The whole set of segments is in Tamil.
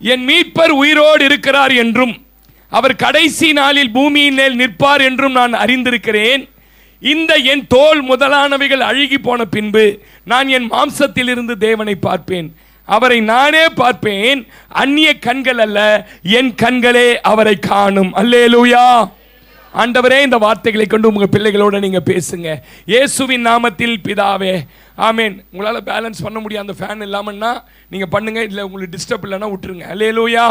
என் மீட்பர் உயிரோடு இருக்கிறார் என்றும் அவர் கடைசி நாளில் பூமியின் மேல் நிற்பார் என்றும் நான் அறிந்திருக்கிறேன். இந்த என் தோல் முதலானவைகள் அழுகி போன பின்பு நான் என் மாம்சத்தில் இருந்து தேவனை பார்ப்பேன். அவரை நானே பார்ப்பேன், அந்நிய கண்கள் அல்ல, என் கண்களே அவரை காணும். அல்லேலூயா. ஆண்டவரே, இந்த வார்த்தைகளை கொண்டு உங்கள் பிள்ளைகளோட நீங்க பேசுங்க. இயேசுவின் நாமத்தில் பிதாவே, ஆமேன். உங்களால் பேலன்ஸ் பண்ண முடியும் அந்த ஃபேன் இல்லாமன்னா நீங்க பண்ணுங்க, இல்லை உங்களுக்கு டிஸ்டர்ப் இல்லைன்னா விட்டுருங்க. அல்லேலூயா.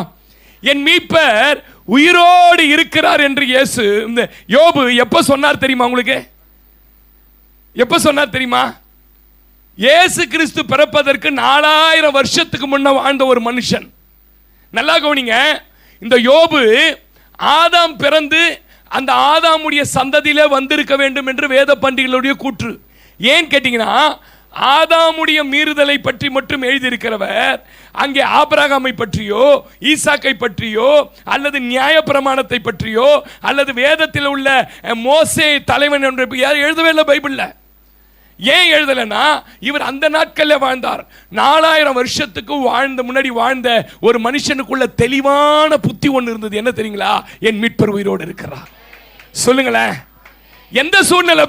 என் மீட்பர் உயிரோடு இருக்கிறார் என்று இயேசு இந்த யோபு எப்ப சொன்னார் தெரியுமா? உங்களுக்கு எப்ப சொன்னார் தெரியுமா? இயேசு கிறிஸ்து பிறப்பதற்கு 4000 வருஷத்துக்கு முன்ன வாழ்ந்த ஒரு மனுஷன். நல்லா கவனிங்க. இந்த யோபு ஆதாம் பிறந்து அந்த ஆதாமுடைய சந்ததியிலே வந்திருக்க வேண்டும் என்று வேத பண்டிகளுடைய கூற்று. ஏன் கேட்டீங்கன்னா, ஆதாமுடைய மீறுதலை பற்றி மட்டும் எழுதியிருக்கிறவர் அங்கே ஆபிரகாமை பற்றியோ ஈசாக்கை பற்றியோ அல்லது நியாய பிரமாணத்தை பற்றியோ அல்லது வேதத்தில் உள்ள மோசே தலைவன் என்று எழுதவே இல்லை பைபிள்ல. ஏன் எழுதலைன்னா, இவர் அந்த நாட்களில் வாழ்ந்தார். 4000 வருஷத்துக்கு முன்னாடி வாழ்ந்த ஒரு மனுஷனுக்குள்ள தெளிவான புத்தி ஒன்று இருந்தது. என்ன தெரியுங்களா? என் மீட்பர் உயிரோடு இருக்கிறார். சொல்லுங்களேன், எந்த சூழ்நிலை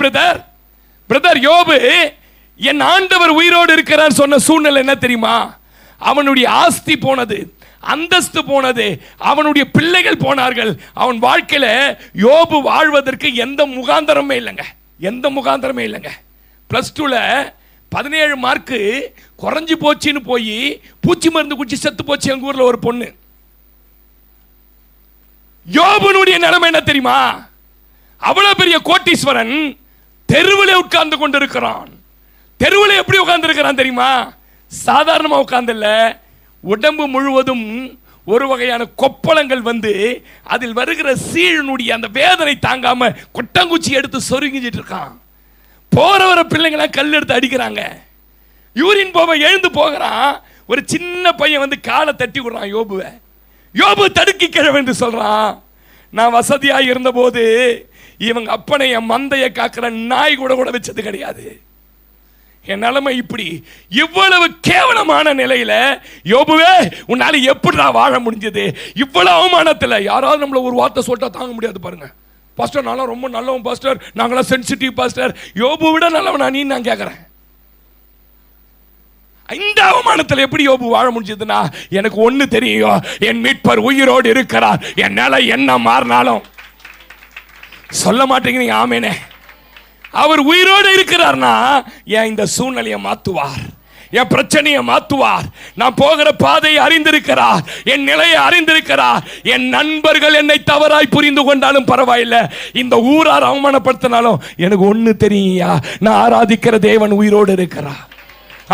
பிரதர் யோபு என் ஆண்டவர் உயிரோடு இருக்கிறார் சொன்ன சூழ்நிலை என்ன தெரியுமா? அவனுடைய ஆஸ்தி போனது, அந்தஸ்து போனது, அவனுடைய பிள்ளைகள் போனார்கள். அவன் வாழ்க்கையில யோபு வாழ்வதற்கு எந்த முகாந்தரமே இல்லைங்க, எந்த முகாந்தரமே இல்லைங்க. +2ல 17 மார்க்கு குறைஞ்சு போச்சுன்னு போய் பூச்சி மருந்து குச்சி செத்து போச்சு எங்க ஊர்ல ஒரு பொண்ணு. யோபுனுடைய நிலைமை என்ன தெரியுமா? அவ்வளவு பெரிய கோட்டீஸ்வரன் தெருவிலே உட்கார்ந்து கொண்டிருக்கிறான். தெருவில் எப்படி உட்கார்ந்து இருக்கிறான் தெரியுமா? சாதாரணமா உட்கார்ந்து இல்ல, உடம்பு முழுவதும் ஒரு வகையான கொப்பளங்கள் வந்து அதில் வருகிற சீழனுடைய அந்த வேதனை தாங்காம கொட்டங்குச்சி எடுத்து சொருங்கிட்டு இருக்கான். போற வர பிள்ளைங்கள கல் எடுத்து அடிக்கிறாங்க. யூரின் போக எழுந்து போகிறான். ஒரு சின்ன பையன் வந்து காலை தட்டி விடுறான் யோபுவை. யோபு தடுக்கி கிழவென்று சொல்றான், நான் வசதியா இருந்த போது இவங்க அப்பனை என் மந்தைய காக்கிற நாய் கூட வச்சது கிடையாது. என் நிலைமை இப்படி. இவ்வளவு கேவலமான நிலையில யோபுவே உன்னால எப்படிடா வாழ முடிஞ்சது? இவ்வளவு அவமானத்தில் யாராவது நம்மள ஒரு வார்த்தை சொல்லிட்டா தாங்க முடியாது பாருங்க. பாஸ்டர் நான்லாம் ரொம்ப நல்லவன் பாஸ்டர், நாங்களாம் சென்சிட்டிவ் பாஸ்டர். யோபு விட நல்லவனா நீ? நான் கேட்கிறேன், இந்த அவமானத்தில் எப்படி யோபு வாழ முடிஞ்சதுன்னா, எனக்கு ஒண்ணு தெரியும், என் மீட்பர் உயிரோடு இருக்கிறார். என் நிலை என்ன மாறினாலும் சொல்ல மாட்டேங்கிறீங்க. ஆமேனே. அவர் உயிரோடு இருக்கிறார்னா என் இந்த சூழ்நிலையை மாத்துவார், என் பிரச்சனையை மாத்துவார். நான் போகிற பாதையை அறிந்திருக்கிறார், என் நிலையை அறிந்திருக்கிறார். என் நண்பர்கள் என்னை தவறாய் புரிந்து கொண்டாலும் பரவாயில்லை, இந்த ஊரார் அவமானப்படுத்தினாலும் எனக்கு ஒண்ணு தெரியா, நான் ஆராதிக்கிற தேவன் உயிரோடு இருக்கிறார்.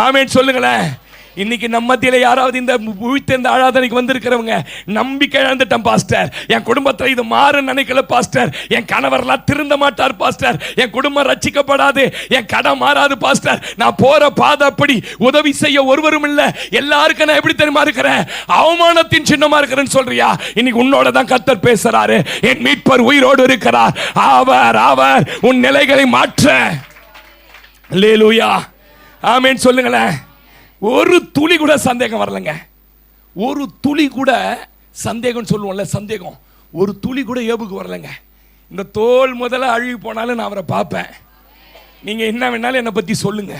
ஆமென் சொல்லுங்களேன். இன்னைக்கு நம்ம மத்தியில யாராவது இந்த உயிர்த்தெழுந்த ஆராதனைக்கு வந்திருக்கிறவங்க நம்பிக்கை இழந்துட்டேன் பாஸ்டர், என் குடும்பத்தை இது மாறு நினைக்கல பாஸ்டர், என் கணவர்லாம் திருந்த மாட்டார் பாஸ்டர், என் குடும்பம் ரட்சிக்கப்படாது, என் கடன் மாறாது பாஸ்டர், நான் போற பாதை அப்படி, உதவி செய்ய ஒருவரும் இல்ல, எல்லாருக்கும் நான் எப்படி தெரியுமா இருக்கிறேன்? அவமானத்தின் சின்னமா இருக்கிறேன்னு சொல்றியா? இன்னைக்கு உன்னோட தான் கர்த்தர் பேசுறாரு. என் மீட்பர் உயிரோடு இருக்கிறார். அவர் உன் நிலைகளை மாற்ற. அல்லேலூயா. ஆமென் சொல்லுங்களேன். ஒரு துளி கூட சந்தேகம் வரலங்க. ஒரு துளி கூட சந்தேகம் சொல்லுவோம்ல, சந்தேகம் ஒரு துளி கூட யோபுக்கு வரலங்க. இந்த தோல் முதல்ல அழுகி போனாலும் நான் அவரை பார்ப்பேன். நீங்க என்ன வேணாலும் என்னை பத்தி சொல்லுங்க.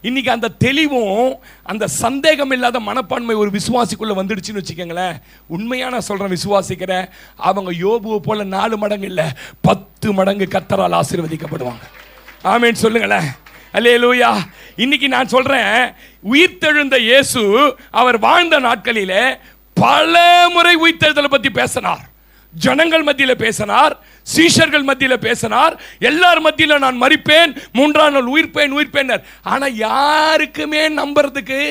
இன்னைக்கு அந்த தெளிவும் அந்த சந்தேகம் இல்லாத மனப்பான்மை ஒரு விசுவாசிக்குள்ள வந்துடுச்சுன்னு வச்சுக்கோங்களேன். உண்மையான சொல்றேன், விசுவாசிக்கிறேன், அவங்க யோபுவை போல 4 மடங்கு இல்ல 10 மடங்கு கர்த்தரால் ஆசீர்வதிக்கப்படுவாங்க. ஆமென் சொல்லுங்களேன். அல்லேலூயா. இன்னைக்கு நான் சொல்றேன், உயிர்த்தெழுந்த இயேசு அவர் வாழ்ந்த நாட்களிலே பல முறை உயிர்த்தெழுதலை பத்தி பேசினார். ஜனங்கள் மத்தியில பேசினார், சீஷர்கள் மத்தியில பேசினார், எல்லார் மத்தியில நான் மரிப்பேன் 3ஆம் நாள் உயிர்ப்பேன். ஆனா யாருக்குமே நம்புறதுக்கு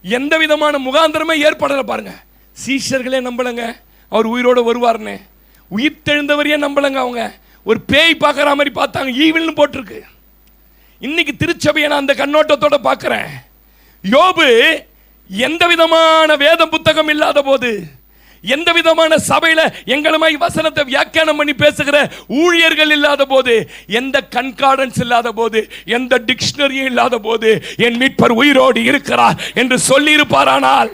எந்த விதமான முகாந்திரமே ஏற்படல பாருங்க. சீஷர்களே நம்பலங்க அவர் உயிரோட வருவார்னு, உயிர்த்தெழுந்தவரையே நம்பலங்க. அவங்க ஒரு பேய் பார்க்குற மாதிரி பார்த்தாங்க, ஈவில்னு போட்டிருக்கு. இன்னைக்கு திருச்சபையை நான் அந்த கண்ணோட்டத்தோட பார்க்கிறேன். யோபு எந்த விதமான வேத புத்தகம் இல்லாத போது, எந்த விதமான சபையில எங்களுமாய் வசனத்தை வியாக்கியானம் பண்ணி பேசுகிற ஊழியர்கள் இல்லாத போது, எந்த கண்கார்டன்ஸ் இல்லாத போது, எந்த டிக்ஷனரியும் இல்லாத போது என் மீட்பர் உயிரோடு இருக்கிறார் என்று சொல்லி இருப்பாரானால்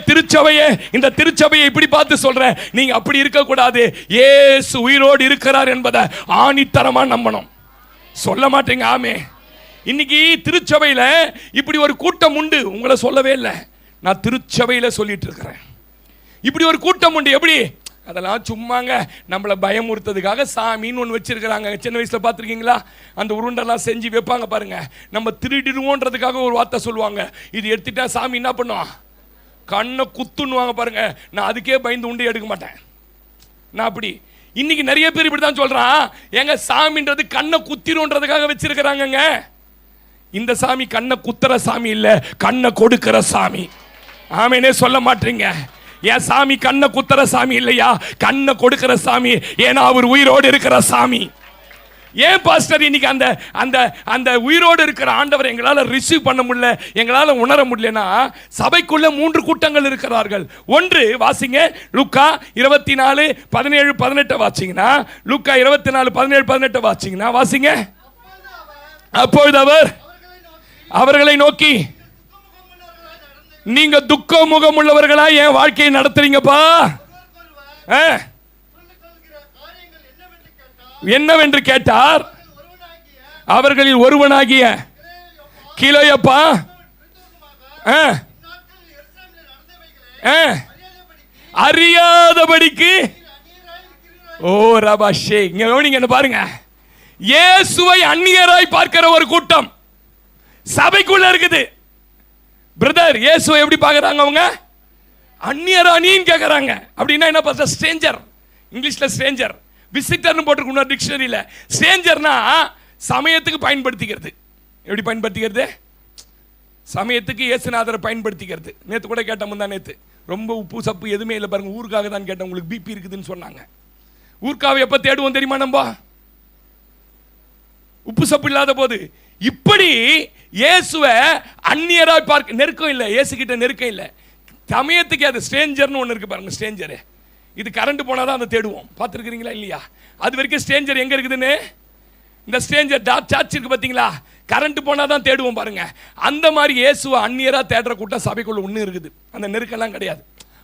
திருச்சபையே, இந்த திருச்சபையை இப்படி பார்த்து சொல்றேன், நீங்க அப்படி இருக்க கூடாது. இயேசு உயிரோடு இருக்கிறார் என்பதை ஆணித்தரமா நம்பணும். சொல்ல மாட்டீங்க ஆமே. இன்னைக்கு திருச்சபையில இப்படி ஒரு கூட்டம் உண்டு, உங்களை சொல்லவே இல்லை, நான் திருச்சபையில சொல்லிட்டு இருக்கிறேன். இப்படி ஒரு கூட்டம் உண்டு. எப்படி? அதெல்லாம் சும்மாங்க, நம்மளை பயமுறுத்ததுக்காக சாமின்னு ஒன்று வச்சிருக்கிறாங்க. சின்ன வயசில் பார்த்துருக்கீங்களா? அந்த உருண்டெல்லாம் செஞ்சு வைப்பாங்க பாருங்க. நம்ம திருடிடுவோன்றதுக்காக ஒரு வார்த்தை சொல்லுவாங்க, இது எடுத்துட்டா சாமி என்ன பண்ணும், கண்ணை குத்துன்னுவாங்க பாருங்க. நான் அதுக்கே பயந்து உண்டு எடுக்க மாட்டேன். நான் அப்படி இன்னைக்கு நிறைய பேர் இப்படி தான் சொல்றான், எங்க சாமின்றது கண்ணை குத்திருன்றதுக்காக வச்சிருக்கிறாங்க. இந்த சாமி கண்ணை குத்துற சாமி இல்ல, கண்ணை கொடுக்கிற சாமி. ஆமேனே சொல்ல மாட்டீங்க. என் சாமி கண்ணை குத்துற சாமி இல்லையா, கண்ணை கொடுக்கிற சாமி. ஏன்னா அவர் உயிரோடு இருக்கிற சாமி. ஏன் பாஸ்டர் இன்னைக்கு அந்த அந்த அந்த உயிரோடு இருக்கிற ஆண்டவர் எங்களால் ரிசீவ் பண்ண முடியல, எங்களால் உணர முடியலன்னா, சபைக்குள்ள 3 கூட்டங்கள் இருக்கிறார்கள். ஒன்று வாசிங்க, லூக்கா 24:17-18 வாசிங்கன்னா, லூக்கா 24:17-18 வாசிங்கன்னா வாசிங்க. அப்பொழுது அவர்களை நோக்கி, நீங்க துக்க முகம் உள்ளவர்களா என் வாழ்க்கையை நடத்துறீங்கப்பா, என்னவென்று கேட்டார். அவர்களில் ஒருவனாகிய கிலோயப்பா அறியாதபடிக்கு, ஓ ரபாஷே, இங்க கவனிங்க, என்ன பாருங்க, இயேசுவை அந்நியராய் பார்க்கிற ஒரு கூட்டம் சபைக்குள்ள இருக்குது. பிரதர், இயேசுவை எப்படி பார்க்கறாங்க அவங்க? அந்நியரா நீன்னு கேட்கறாங்க. அப்படின்னா என்ன பார்த்தா, ஸ்ட்ரேஞ்சர். இங்கிலீஷ்ல ஸ்ட்ரேஞ்சர், விசிட்டர்னு போட்டிருக்கணும் டிக்ஷனரியில. ஸ்ட்ரேஞ்சர்னா சமயத்துக்கு பயன்படுத்திக்கிறது. எப்படி பயன்படுத்திக்கிறது? சமயத்துக்கு இயேசுநாதரை பயன்படுத்திக்கிறது. நேற்று கூட கேட்டேன், முந்தா நேற்று, ரொம்ப உப்பு சப்பு எதுவுமே இல்லை பாருங்க, ஊருக்காக தான் கேட்டேன். உங்களுக்கு பிபி இருக்குதுன்னு சொன்னாங்க. ஊர்க்காவை எப்போ தேடுவோம் தெரியுமா? நம்ம உப்பு சப்பு இல்லாத போது. இப்படி இயேசுவை அந்நியராய் பார்க்க, நெருக்கம் இல்லை, இயேசு கிட்ட நெருக்கம் இல்லை. சமயத்துக்கு அது ஸ்ட்ரேஞ்சர்னு ஒன்று இருக்கு பாருங்க. ஸ்ட்ரேஞ்சரு இது கரண்ட் போனால் தான் அதை தேடுவோம். பார்த்துருக்கிறீங்களா இல்லையா? அது வரைக்கும் ஸ்ட்ரேஞ்சர் எங்கே இருக்குதுன்னு, இந்த ஸ்ட்ரேஞ்சர் சர்ச் இருக்கு பார்த்தீங்களா, கரண்ட் போனால் தான் தேடுவோம் பாருங்க. அந்த மாதிரி இயேசுவை அந்நியராக தேடுற கூட்டம் சபைக்குள்ள ஒன்று இருக்குது. அந்த நெருக்கெல்லாம் கிடையாது.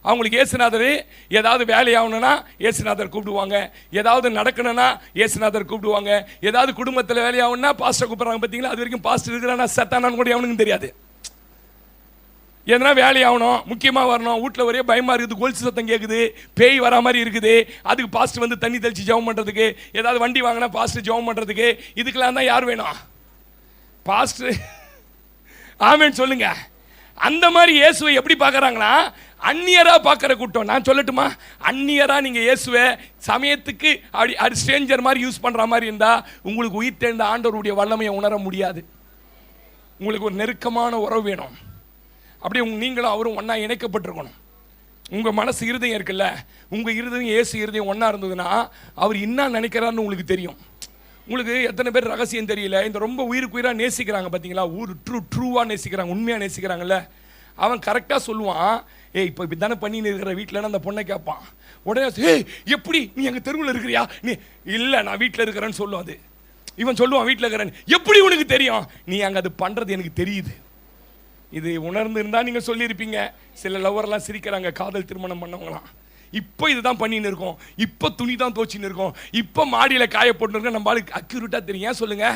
அவங்களுக்கு இயேசுநாதர் ஏதாவது வேலையாகணும்னா இயேசுநாதர் கூப்பிடுவாங்க, ஏதாவது நடக்கணும்னா இயேசுநாதர் கூப்பிடுவாங்க, ஏதாவது குடும்பத்தில் வேலையாகணும்னா பாஸ்டர் கூப்பிட்றாங்க. பார்த்தீங்களா? அது வரைக்கும் பாஸ்டர் இருக்கிறானா சத்தானான்னு கூட அவனுக்கு தெரியாது. எதனா வேலையாகணும், முக்கியமாக வரணும், வீட்டில் ஒரே பயமாக இருக்குது, கோல்ஸ் சத்தம் கேட்குது, பேய் வரா மாதிரி இருக்குது, அதுக்கு பாஸ்டர் வந்து தண்ணி தெளித்து ஜெபம் பண்ணுறதுக்கு, ஏதாவது வண்டி வாங்கினா பாஸ்டர் ஜெபம் பண்ணுறதுக்கு, இதுக்கெல்லாம் தான் யார் வேணும்? பாஸ்டர். ஆமேன்னு சொல்லுங்க. அந்த மாதிரி இயேசுவை எப்படி பார்க்குறாங்களா? அந்நியரா பார்க்குற கூட்டம். நான் சொல்லட்டுமா, அந்நியரா நீங்கள் இயேசுவை சமயத்துக்கு அப்படி ஸ்ட்ரேஞ்சர் மாதிரி யூஸ் பண்ணுற மாதிரி இருந்தால் உங்களுக்கு உயிர் தேர்ந்த ஆண்டவருடைய வல்லமையை உணர முடியாது. உங்களுக்கு ஒரு நெருக்கமான உறவு வேணும். அப்படியே நீங்களும் அவரும் ஒன்றா இணைக்கப்பட்டிருக்கணும். உங்கள் மனசு இருதயம் இருக்குல்ல, உங்கள் இருதயம் இயேசு இருதயம் ஒன்றா இருந்ததுன்னா அவர் என்ன நினைக்கிறாருன்னு உங்களுக்கு தெரியும். உங்களுக்கு எத்தனை பேர் ரகசியம் தெரியல, இந்த ரொம்ப உயிருக்கு உயிராக நேசிக்கிறாங்க பார்த்தீங்களா, ட்ரூவாக நேசிக்கிறாங்க, உண்மையாக நேசிக்கிறாங்கல்ல, அவன் கரெக்டாக சொல்லுவான், ஏய் இப்போ இப்படி தானே பண்ணின்னு இருக்கிற வீட்டில். அந்த பொண்ணை கேட்பான் உடனே, ஏய் எப்படி நீ எங்கள் தெருவில் இருக்கிறியா? நீ இல்லை நான் வீட்டில் இருக்கிறேன்னு சொல்லுவோம். அது இவன் சொல்லுவான் வீட்டில் இருக்கிறேன்னு. எப்படி உனக்கு தெரியும்? நீ அங்கே அது பண்ணுறது எனக்கு தெரியுது. இது உணர்ந்து இருந்தால் நீங்கள் சொல்லியிருப்பீங்க. சில லவ்வர்லாம் சிரிக்கிறாங்க, காதல் திருமணம் பண்ணவங்களாம். இப்போ இதுதான் பண்ணின்னு இருக்கோம், இப்போ துணி தான் தோச்சின்னு இருக்கோம், இப்போ மாடியில் காய போட்டுருக்கோம். நம்ம ஆளுக்கு அக்யூரேட்டாக தெரியும். ஏன் சொல்லுங்க?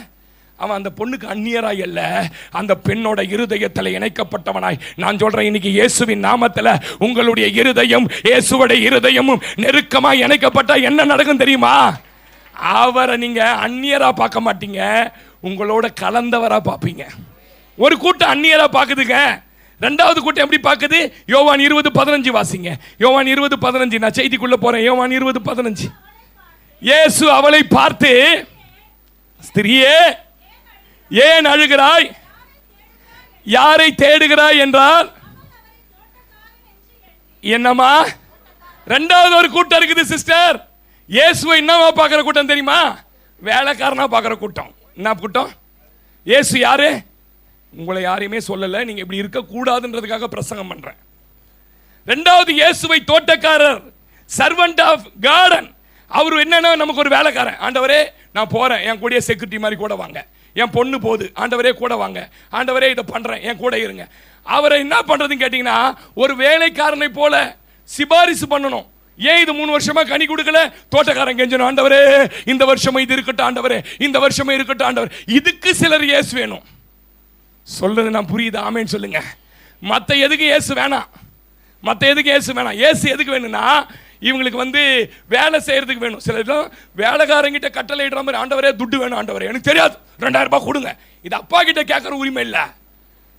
அவன் அந்த பொண்ணுக்கு அந்நியராய் அல்ல, அந்த பெண்ணோட இருதயத்தில் இணைக்கப்பட்டவனாய். நான் சொல்றேன், இன்னைக்கு இயேசுவின் நாமத்தில் உங்களுடைய இருதயம் இயேசுவோட இருதயமும் நெருக்கமாக இணைக்கப்பட்ட என்ன நடக்கும் தெரியுமா? அவரை நீங்க அந்நியரா பார்க்க மாட்டீங்க, உங்களோட கலந்தவரா பார்ப்பீங்க. ஒரு கூட்டம் அந்நியரா பார்க்குதுங்க. ரெண்டாவது கூட்டம் எப்படி பார்க்குது? யோவான் 20:15 வாசிங்க. யோவான் 20:15. நான் செய்திக்குள்ள போறேன். யோவான் 20:15. இயேசு அவளை பார்த்து, ஸ்திரியே ஏன் அழுகிறாய், யாரை தேடுகிறாய் என்றால், என்னமா? ரெண்டாவது ஒரு கூட்டம் இருக்குது சிஸ்டர். இயேசுவை என்னவா பார்க்குற கூட்டம் தெரியுமா? வேலைக்காரனா பார்க்குற கூட்டம். என்ன கூட்டம்? இயேசு யாரு? உங்களை யாரையுமே சொல்லலை, நீங்கள் இப்படி இருக்கக்கூடாதுன்றதுக்காக பிரசங்கம் பண்ணுறேன். ரெண்டாவது இயேசுவை தோட்டக்காரர், சர்வன்ட் ஆஃப் கார்டன். அவர் என்னன்னா நமக்கு ஒரு வேலைக்காரன். ஆண்டவரே நான் போகிறேன், என் கூடயே செக்யூரிட்டி மாதிரி கூட வாங்க. என் பொண்ணு போகுது, ஆண்டவரே கூட வாங்க. ஆண்டவரே இதை பண்ணுறேன், என் கூட இருங்க. அவரை என்ன பண்றதுன்னு கேட்டீங்கன்னா, ஒரு வேலைக்காரனை போல சிபாரிசு பண்ணணும். ஏன் இது 3 வருஷமா கனி கொடுக்கல? தோட்டக்காரன் கெஞ்சணும், ஆண்டவரே இந்த வருஷமும் இது இருக்கட்டும், ஆண்டவரே இந்த வருஷமும் இருக்கட்டும், ஆண்டவர். இதுக்கு சிலர் இயேசு வேணும். சொல்றது நான் புரியுது, ஆமேன்னு சொல்லுங்க. மற்ற எதுக்கு இயேசு வேணாம், மற்ற எதுக்கு இயேசு வேணாம். இயேசு எதுக்கு வேணும்னா, இவங்களுக்கு வேலை செய்யறதுக்கு வேணும். சிலர் வேலைக்காரங்கிட்ட கட்டளை இடுற மாதிரி, ஆண்டவரே துட்டு வேணும், ஆண்டவரே எனக்கு தெரியாது 2000 ரூபாய் கொடுங்க. இது அப்பா கிட்ட கேட்கற உரிமை இல்லை.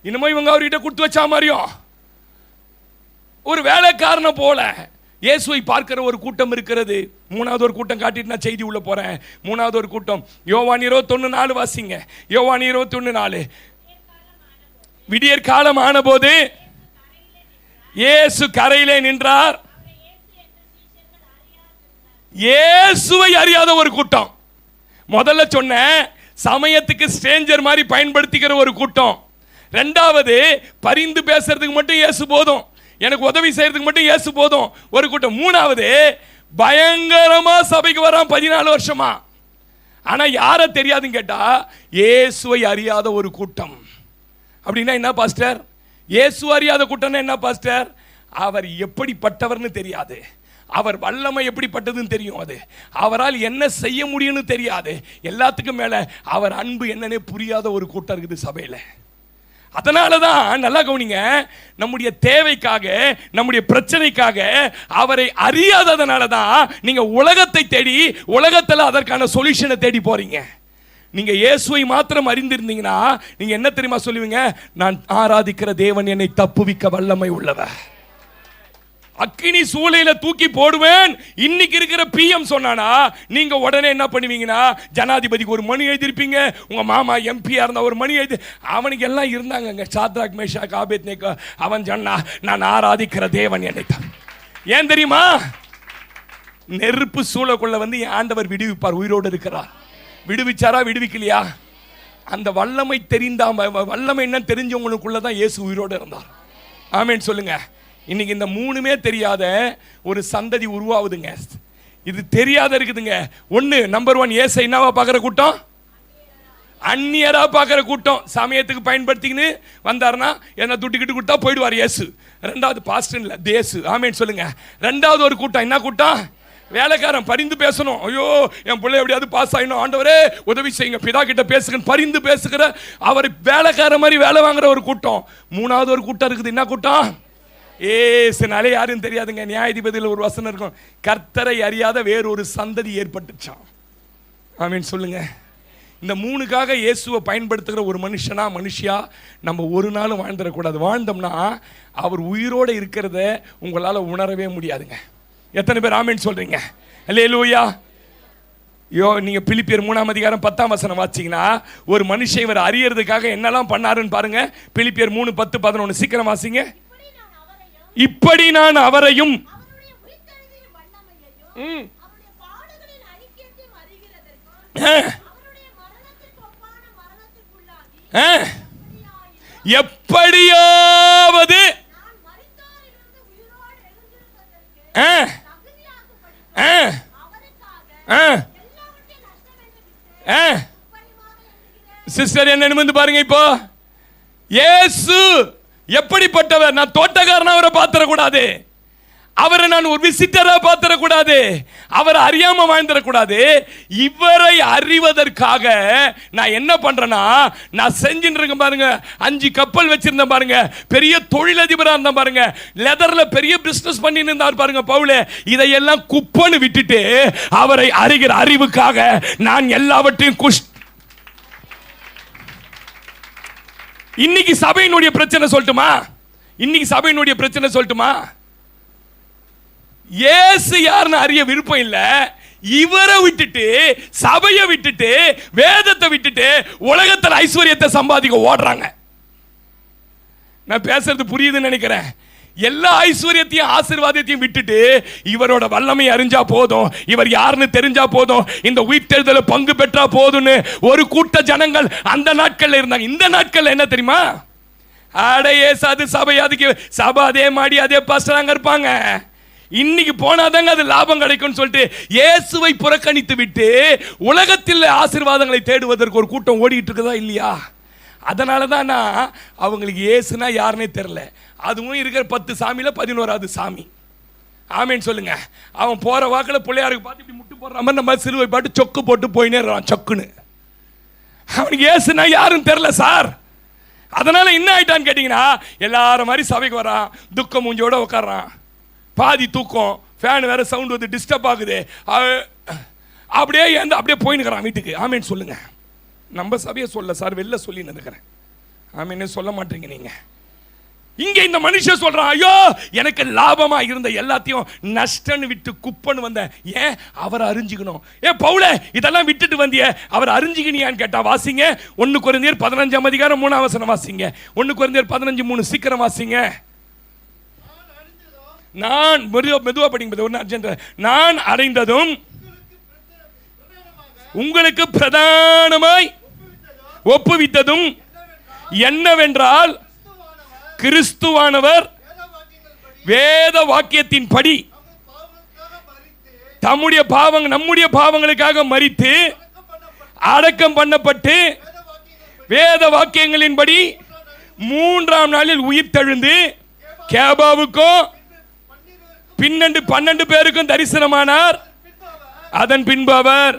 இன்னமும் இவங்க அவர்கிட்ட கொடுத்து வச்சா மாதிரியும் ஒரு வேலைக்காரனை போல இயேசுவை பார்க்கிற ஒரு கூட்டம் இருக்கிறது. 3வது ஒரு கூட்டம் காட்டிட்டு நான் செய்தி உள்ள போறேன். 3வது ஒரு கூட்டம் யோவான் 21:4 வாசிங்க. யோவான் 21:4. விடியற் காலம் ஆன போது இயேசு கரையிலே நின்றார். இயேசுவை அறியாத ஒரு கூட்டம். முதல்ல சொன்ன சமயத்துக்கு ஸ்ட்ரேஞ்சர் மாதிரி பயன்படுத்திக்கிற ஒரு கூட்டம். 2வது பரிந்து பேசுறதுக்கு மட்டும் இயேசு போதும், எனக்கு உதவி செய்யறதுக்கு மட்டும் இயேசு போதும் ஒரு கூட்டம். 3வது பயங்கரமா சபைக்கு வரான் 14 வருஷமா, ஆனா யார தெரியாதுன்னு கேட்டா இயேசுவை அறியாத ஒரு கூட்டம். அப்படின்னா என்ன பாஸ்டர்? இயேசு அறியாத கூட்டம்னா என்ன பாஸ்டர்? அவர் எப்படிப்பட்டவர்னு தெரியாது, அவர் வல்லமை எப்படிப்பட்டதுன்னு தெரியும், அது அவரால் என்ன செய்ய முடியும்னு தெரியாது, எல்லாத்துக்கும் மேல அவர் அன்பு என்னன்னே புரியாத ஒரு கூட்டம் இருக்குது சபையில. அதனால தான் நல்லா கவனிங்க, நம்முடைய தேவைக்காக நம்முடைய பிரச்சனைக்காக அவரை அறியாததனால தான் நீங்க உலகத்தை தேடி உலகத்தில் அதற்கான சொல்யூஷனை தேடி போறீங்க. நீங்க இயேசுவை மாத்திரம் அறிந்திருந்தீங்கன்னா நீங்க என்ன தெரியுமா சொல்லுவீங்க? நான் ஆராதிக்கிற தேவன் என்னை தப்புவிக்க வல்லமை உள்ளவர், அக்கினி சூளையில தூக்கி போடுவேன் இன்னைக்கு இருக்கிற பிஎம் சொன்னானா நீங்க உடனே என்ன பண்ணுவீங்கன்னா ஜனாதிபதிக்கு ஒரு மணி எழுதிருப்பீங்க, உங்க மாமா எம்பியா இருந்தா ஒரு மணி எழுதி. அவனுக்கு எல்லாம் இருந்தாங்க, சாத்ராக் மேஷாக் ஆபேத்நேகோ. அவன் சொன்னா நான் ஆராதிக்கிற தேவன் என்னை தான். ஏன் தெரியுமா? நெருப்பு சூளைக்குள்ள என் ஆண்டவர் விடுவிப்பார், உயிரோடு இருக்கிறார். விடுவிச்சாரா விடுவிக்கலையா? அந்த வல்லமை தெரிந்த வல்லமை என்ன தெரிஞ்சவங்களுக்குள்ளதான் இயேசு உயிரோடு இருந்தார். ஆமேன் சொல்லுங்க. இன்னைக்கு இந்த 3மே தெரியாத ஒரு சந்ததி உருவாகுதுங்க. இது தெரியாத இருக்குதுங்க. நம்பர் 1 இயேசு என்னவா பார்க்குற கூட்டம்? அந்நியரா பார்க்குற கூட்டம். சமயத்துக்கு பயன்படுத்திக்கின்னு வந்தாருன்னா என்ன துட்டிக்கிட்டு கொடுத்தா போயிடுவார் இயேசு. 2வது பாஸ்டர் இல்லை, தேசு. ஆமேன்னு சொல்லுங்க. 2வது ஒரு கூட்டம் என்ன கூட்டம்? வேலைக்காரன் பரிந்து பேசணும். ஐயோ என் பிள்ளை எப்படியாவது பாஸ் ஆகணும், ஆண்டவரே உதவி செய்யுங்க, பிதா கிட்ட பேசுங்க, பரிந்து பேசுகிற அவர் வேலைக்கார மாதிரி வேலை வாங்குற ஒரு கூட்டம். 3வது ஒரு கூட்டம் இருக்குது. என்ன கூட்டம்? ஏசுனாலே யாரும் தெரியாதுங்க. நியாயாதிபதியில் ஒரு வசனம் இருக்கும், கர்த்தரை அறியாத வேறொரு சந்ததி ஏற்பட்டுச்சான். ஆமீன் சொல்லுங்க. இந்த 3க்காக இயேசுவை பயன்படுத்துகிற ஒரு மனுஷியா நம்ம ஒரு நாளும் வாழ்ந்துடக்கூடாது. வாழ்ந்தோம்னா அவர் உயிரோடு இருக்கிறத உங்களால் உணரவே முடியாதுங்க. எத்தனை பேர் ஆமீன் சொல்றீங்க? அல்லேலூயா. நீங்க பிலிப்பியர் 3ஆம் அதிகாரம் 10ஆம் வசனம் வாசிங்கன்னா ஒரு மனுஷன் இவர் அறியறதுக்காக என்னெல்லாம் பண்ணாருன்னு பாருங்க. பிலிப்பியர் 3:10-11 சீக்கிரம் வாசிங்க. இப்படி நான் அவரையும் எப்படியாவது சிஸ்டர் என்ன நிமிர்ந்து பாருங்க. இப்போ இயேசு எப்படிப்பட்டவர்? நான் தோட்டக்காரன் அவரை பார்த்திடக்கூடாது, அவரை நான் ஒரு விசிட்டரா பார்த்திடக்கூடாது, அவரை அறியாம வாழ்ந்துடக்கூடாது. இவரை அறிவதற்காக நான் என்ன பண்றேன்னா நான் செஞ்சுட்டு இருக்கேன் பாருங்க. 5 கப்பல் வச்சிருந்தேன் பாருங்க, பெரிய தொழிலதிபரா இருந்தேன் பாருங்க, லெதர்ல பெரிய பிசினஸ் பண்ணிட்டு இருந்தார் பாருங்க பவுல். இதையெல்லாம் குப்பன்னு விட்டுட்டு அவரை அறிகிற அறிவுக்காக நான் எல்லாவற்றையும் இன்னைக்கு சபையினுடைய பிரச்சனை சொல்லட்டுமா? இன்னைக்கு சபையினுடைய பிரச்சனை சொல்லட்டுமா? இயேசு யாருன்னு அறிய விருப்பம் இல்ல. இவரை விட்டுட்டு சபையை விட்டுட்டு வேதத்தை விட்டுட்டு உலகத்தில் ஐஸ்வர்யத்தை சம்பாதிக்க ஓடுறாங்க. நான் பேசுறது புரியுதுன்னு நினைக்கிறேன். எல்லா ஐஸ்வர்யத்தையும் ஆசீர்வாதத்தையும் விட்டுட்டு இவரோட வல்லமை அறிஞ்சா போதும், இவர் யாருன்னு தெரிஞ்சா போதும், இந்த உயிர்த்தெழுதல பங்கு பெற்றா போதும்னு ஒரு கூட்ட ஜனங்கள் அந்த நாட்கள்ல இருந்தாங்க. இந்த நாட்கள்ல என்ன தெரியுமா? அடையே அது சபை, அதுக்கு சபை அதே மாடி அதே பாஸ்டர் அங்க இருப்பாங்க. இன்னைக்கு போனாதாங்க அது லாபம் கிடைக்கும் சொல்லிட்டு இயேசுவை புறக்கணித்து விட்டு உலகத்தில் ஆசீர்வாதங்களை தேடுவதற்கு ஒரு கூட்டம் ஓடிட்டு இருக்குதா இல்லையா? அதனால தான் அவங்களுக்கு இயேசுனா யாருன்னே தெரில. அதுவும் இருக்கிற 10 சாமியில் 11வது சாமி. ஆமேன்னு சொல்லுங்க. அவன் போகிற வாக்கில் பிள்ளையாருக்கு பார்த்து இப்படி முட்டு போடுற மாதிரி நம்ம சிலுவை பாட்டு சொக்கு போட்டு போயினே இருக்கான் சொக்குன்னு. அவனுக்கு இயேசுனா யாருன்னு தெரில சார். அதனால என்ன ஆயிட்டான்னு கேட்டிங்கன்னா, எல்லாரும் மாதிரி சபைக்கு வரான், துக்க மூஞ்சோட உட்காரான், பாதி தூக்கம், ஃபேன் வேற சவுண்ட் வந்து டிஸ்டர்ப் ஆகுது, அப்படியே ஏந்து அப்படியே போயின்னுக்கிறான் வீட்டுக்கு. ஆமேன்னு சொல்லுங்க. நம்ம சபையை சொல்ல சார், வெளில சொல்லி நினைக்கிறேன். ஆமேன்னு சொல்ல மாட்டீங்க நீங்க. இங்க இந்த மனுஷன் சொல்றான், ஐயோ எனக்கு லாபமா இருந்த எல்லாத்தையும் நஷ்டன்னு விட்டு குப்பன்னு வந்தேன். ஏன்? அவரை அறிஞ்சிக்கணும். பவுலே இதெல்லாம் விட்டுட்டு வந்திய, அவர் அறிஞ்சிக்கணியான்னு கேட்டா வாசிங்க 1 கொரிந்தியர் 15ஆம் அதிகாரம் 3ஆம் வசனம் வாசிங்க. 1 கொரிந்தியர் 15:3 சீக்கிரம் வாசிங்க. நான் மெதுவா படிக்கும்போது ஒன்று அர்ஜென்ட். நான் அடைந்ததும் உங்களுக்கு பிரதானமாய் ஒப்புவித்ததும் என்னவென்றால், கிறிஸ்துவானவர் வேத வாக்கியத்தின் படி நம்முடைய பாவங்களுக்காக மரித்து அடக்கம் பண்ணப்பட்டு வேத வாக்கியங்களின்படி 3ஆம் நாளில் உயிர் தெழுந்து கேபாவுக்கும் 12 பேருக்கும் தரிசனமானார். அதன் பின்பு அவர்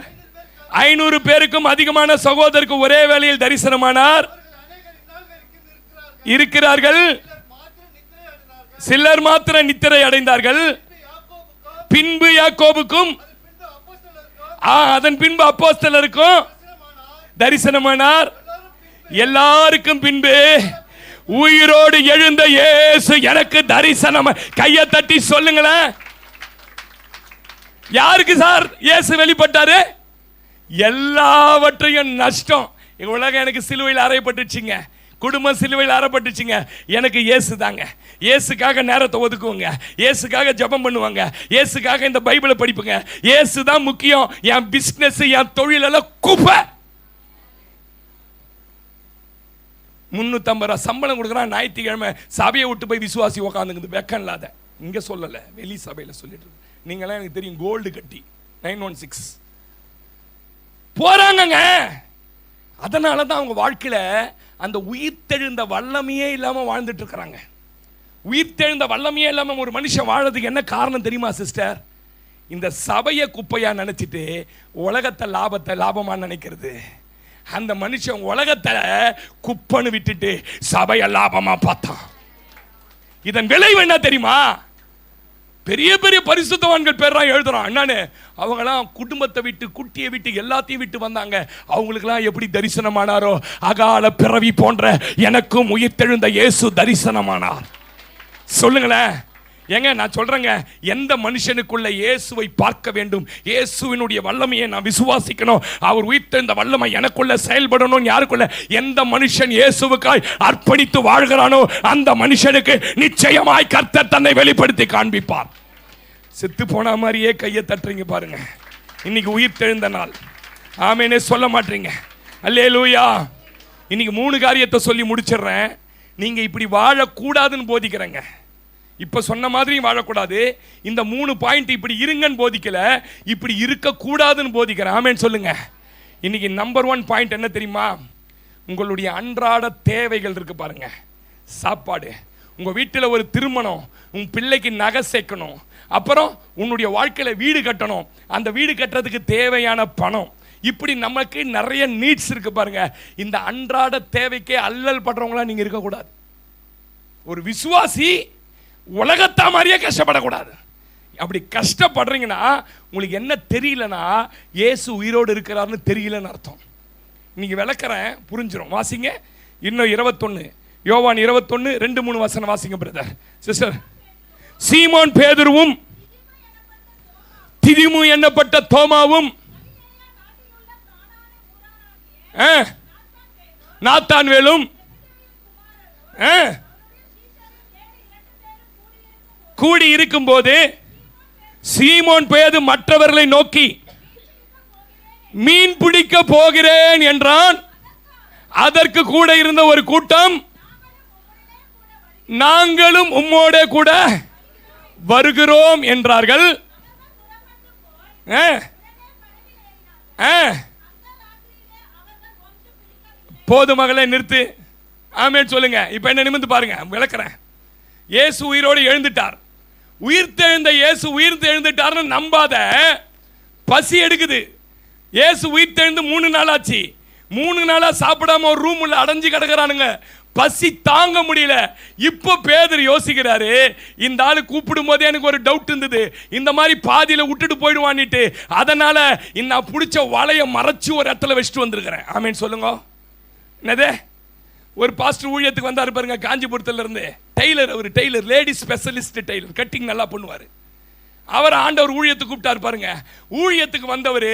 500 பேருக்கும் அதிகமான சகோதரருக்கு ஒரே வேளையில் தரிசனமானார். இருக்கிறார்கள், சிலர் மாத்திர நித்திரை அடைந்தார்கள். பின்பு யாக்கோபுக்கும் அதன் பின்பு அப்போஸ்தலருக்கும் தரிசனமானார். எல்லாருக்கும் பின்பு உயிரோடு எழுந்த இயேசு எனக்கு தரிசனம். கையை தட்டி சொல்லுங்களேன். யாருக்கு சார் இயேசு வெளிப்பட்டாரு? எல்லாவற்றையும் நஷ்டம். உலகம் எனக்கு சிலுவையில் அறையப்பட்டுச்சுங்க, குடும்பம் சிலுவையில் அறப்பட்டுச்சுங்க. எனக்கு இயேசு தாங்க. இயேசுக்காக நேரத்தை ஒதுக்குவோங்க, இயேசுக்காக ஜெபம் பண்ணுவாங்க, இயேசுக்காக இந்த பைபிளை படிப்புங்க. இயேசு தான் முக்கியம். என் பிசினஸ், என் தொழில் எல்லாம் குப்பை. 350 ரூபா சம்பளம் கொடுக்குறான், ஞாயிற்றுக்கிழமை சபையை விட்டு போய் விசுவாசி உக்காந்துங்குது. வெக்கம் இல்லாத. இங்கே சொல்லலை, வெளி சபையில் சொல்லிட்டு இருக்கு. நீங்களாம் எனக்கு தெரியும், கோல்டு கட்டி 916 போறாங்க. அதனால தான் அவங்க வாழ்க்கையில் அந்த உயிர்த்தெழுந்த வல்லமையே இல்லாமல் வாழ்ந்துட்டு இருக்கிறாங்க. உயிர்த்தெழுந்த வல்லமையே இல்லாமல் ஒரு மனுஷன் வாழறதுக்கு என்ன காரணம் தெரியுமா சிஸ்டர்? இந்த சபையை குப்பையா நினைச்சிட்டு உலகத்தை லாபமா நினைக்கிறது. அந்த மனுஷன் உலகத்தை குப்பன்னு விட்டுட்டு சபையை லாபமா பார்த்தான். இதன் விளைவு என்ன தெரியுமா? பெரிய பெரிய பரிசுத்தவான்கள் பேர்லாம் எழுதுறான். என்னன்னு? அவங்களாம் குடும்பத்தை விட்டு, குட்டியை விட்டு, எல்லாத்தையும் விட்டு வந்தாங்க. அவங்களுக்கெல்லாம் எப்படி தரிசனமானாரோ, அகால பிறவி போன்ற எனக்கும் உயிர்த்தெழுந்த இயேசு தரிசனமானார். சொல்லுங்களேன். ஏங்க நான் சொல்றேங்க, எந்த மனுஷனுக்குள்ள இயேசுவை பார்க்க வேண்டும், இயேசுவினுடைய வல்லமையை நான் விசுவாசிக்கணும், அவர் உயிர்த்தெழுந்த வல்லமை எனக்குள்ள செயல்படணும். யாருக்குள்ள? எந்த மனுஷன் இயேசுவுக்காய் அர்ப்பணித்து வாழ்கிறானோ அந்த மனுஷனுக்கு நிச்சயமாய் கர்த்தர் தன்னை வெளிப்படுத்தி காண்பிப்பார். செத்து போன மாதிரியே கையை தட்டுறீங்க பாருங்க. இன்னைக்கு உயிர்த்தெழுந்த நாள். ஆமேனே சொல்ல மாட்டீங்க. அல்லேலூயா. இன்னைக்கு 3 காரியத்தை சொல்லி முடிச்சிடுறேன். நீங்க இப்படி வாழக்கூடாதுன்னு போதிக்கிறேங்க. இப்ப சொன்ன மாதிரி வாழக்கூடாது. இந்த 3 பாயிண்ட் இப்படி இருங்கன்னு போதிக்கல, இப்படி இருக்கக்கூடாதுன்னு போதிக்கிறேன். ஆமேன்னு சொல்லுங்க. இன்னைக்கு நம்பர் 1 பாயிண்ட் என்ன தெரியுமா? உங்களுடைய அன்றாட தேவைகள் இருக்கு பாருங்க. சாப்பாடு, உங்க வீட்டில் ஒரு திருமணம், உன் பிள்ளைக்கு நகை சேர்க்கணும், அப்புறம் உன்னுடைய வாழ்க்கையில வீடு கட்டணும், அந்த வீடு கட்டுறதுக்கு தேவையான பணம், இப்படி நமக்கு நிறைய நீட்ஸ் இருக்கு பாருங்க. இந்த அன்றாட தேவைக்கே அல்லல் படுறவங்களா நீங்க இருக்கக்கூடாது. ஒரு விசுவாசி உலகத்தா மாதிரியே கஷ்டப்படக்கூடாது. அப்படி கஷ்டப்படுறீங்கன்னா உங்களுக்கு என்ன தெரியலனா, இயேசு உயிரோடு இருக்கிறார்னு தெரியலன்னு அர்த்தம். இன்னைக்கு விளக்குறேன், புரிஞ்சிடும். வாசிங்க இன்னும் 21 யோவான் 21 2-3 வசனம் வாசிங்க பிரதர் சிஸ்டர். சீமோன் பேதுருவும் திதிமு எண்ணப்பட்ட தோமாவும் நாத்தான்வேலும் கூடி இருக்கும் போது சீமோன் பேது மற்றவர்களை நோக்கி மீன் பிடிக்க போகிறேன் என்றான். அதற்கு கூட இருந்த ஒரு கூட்டம், நாங்களும் உம்மோட கூட வருகிறோம் என்றார்கள். போது மகளே நிறுத்து. ஆமென் சொல்லுங்க. இப்போ என்ன நிமிர்ந்து பாருங்க, விளக்குறேன். இயேசு உயிரோடு எழுந்துட்டார். உயிர்த்தெழுந்த இயேசு உயிர்த்தெழுந்துட்டார்னு நம்பாத. பசி எடுக்குது. இயேசு உயிர்த்தெழுந்து 3 நாள் ஆச்சு. 3 நாளா சாப்பிடாம ஒரு ரூம்ல அடைஞ்சு கிடக்குறானுங்க. பசி தாங்க முடியல. இப்போ பேதுரு யோசிக்கிறாரு, இந்த ஆளு கூப்பிடும் போதே எனக்கு ஒரு டவுட் இருந்தது, இந்த மாதிரி பாதியில விட்டுட்டு போயிடுவான்னுட்டு. அதனால நான் பிடிச்ச வலையை மறைச்சு ஒரு இடத்துல வச்சுட்டு வந்திருக்கிறேன். ஆமீன் சொல்லுங்க. என்னது, ஒரு பாஸ்டர் ஊழியத்துக்கு வந்தாரு பாருங்க, காஞ்சிபுரத்துல இருந்து. டெய்லர், அவர் tailor, lady specialist tailor, cutting நல்லா பண்ணுவார். அவர் ஆண்டவர் ஊழியத்துக்கு கூப்பிட்டார் பாருங்க. ஊழியத்துக்கு வந்தவர்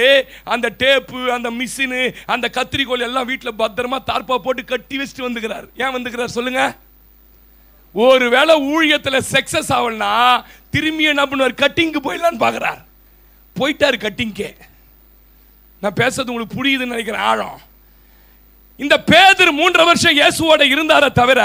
அந்த டேப்பு, அந்த மிஷினு, அந்த கத்திரிக்கோல் எல்லாம் வீட்டில் பத்திரமா தார்ப்பா போட்டு கட்டி வச்சுட்டு வந்துக்கிறார். ஏன் வந்துக்கிறார் சொல்லுங்க? ஒருவேளை ஊழியத்தில் சக்சஸ் ஆகலனா திரும்பி என்ன பண்ணுவார், கட்டிங்க்கு போயிடலான்னு பார்க்குறார். போயிட்டார் கட்டிங்கே. நான் பேசுறது உங்களுக்கு புரியுதுன்னு நினைக்கிறேன் ஆழம். இந்த பேதுரு 3 வருஷம் இயேசுவோட இருந்தார தவிர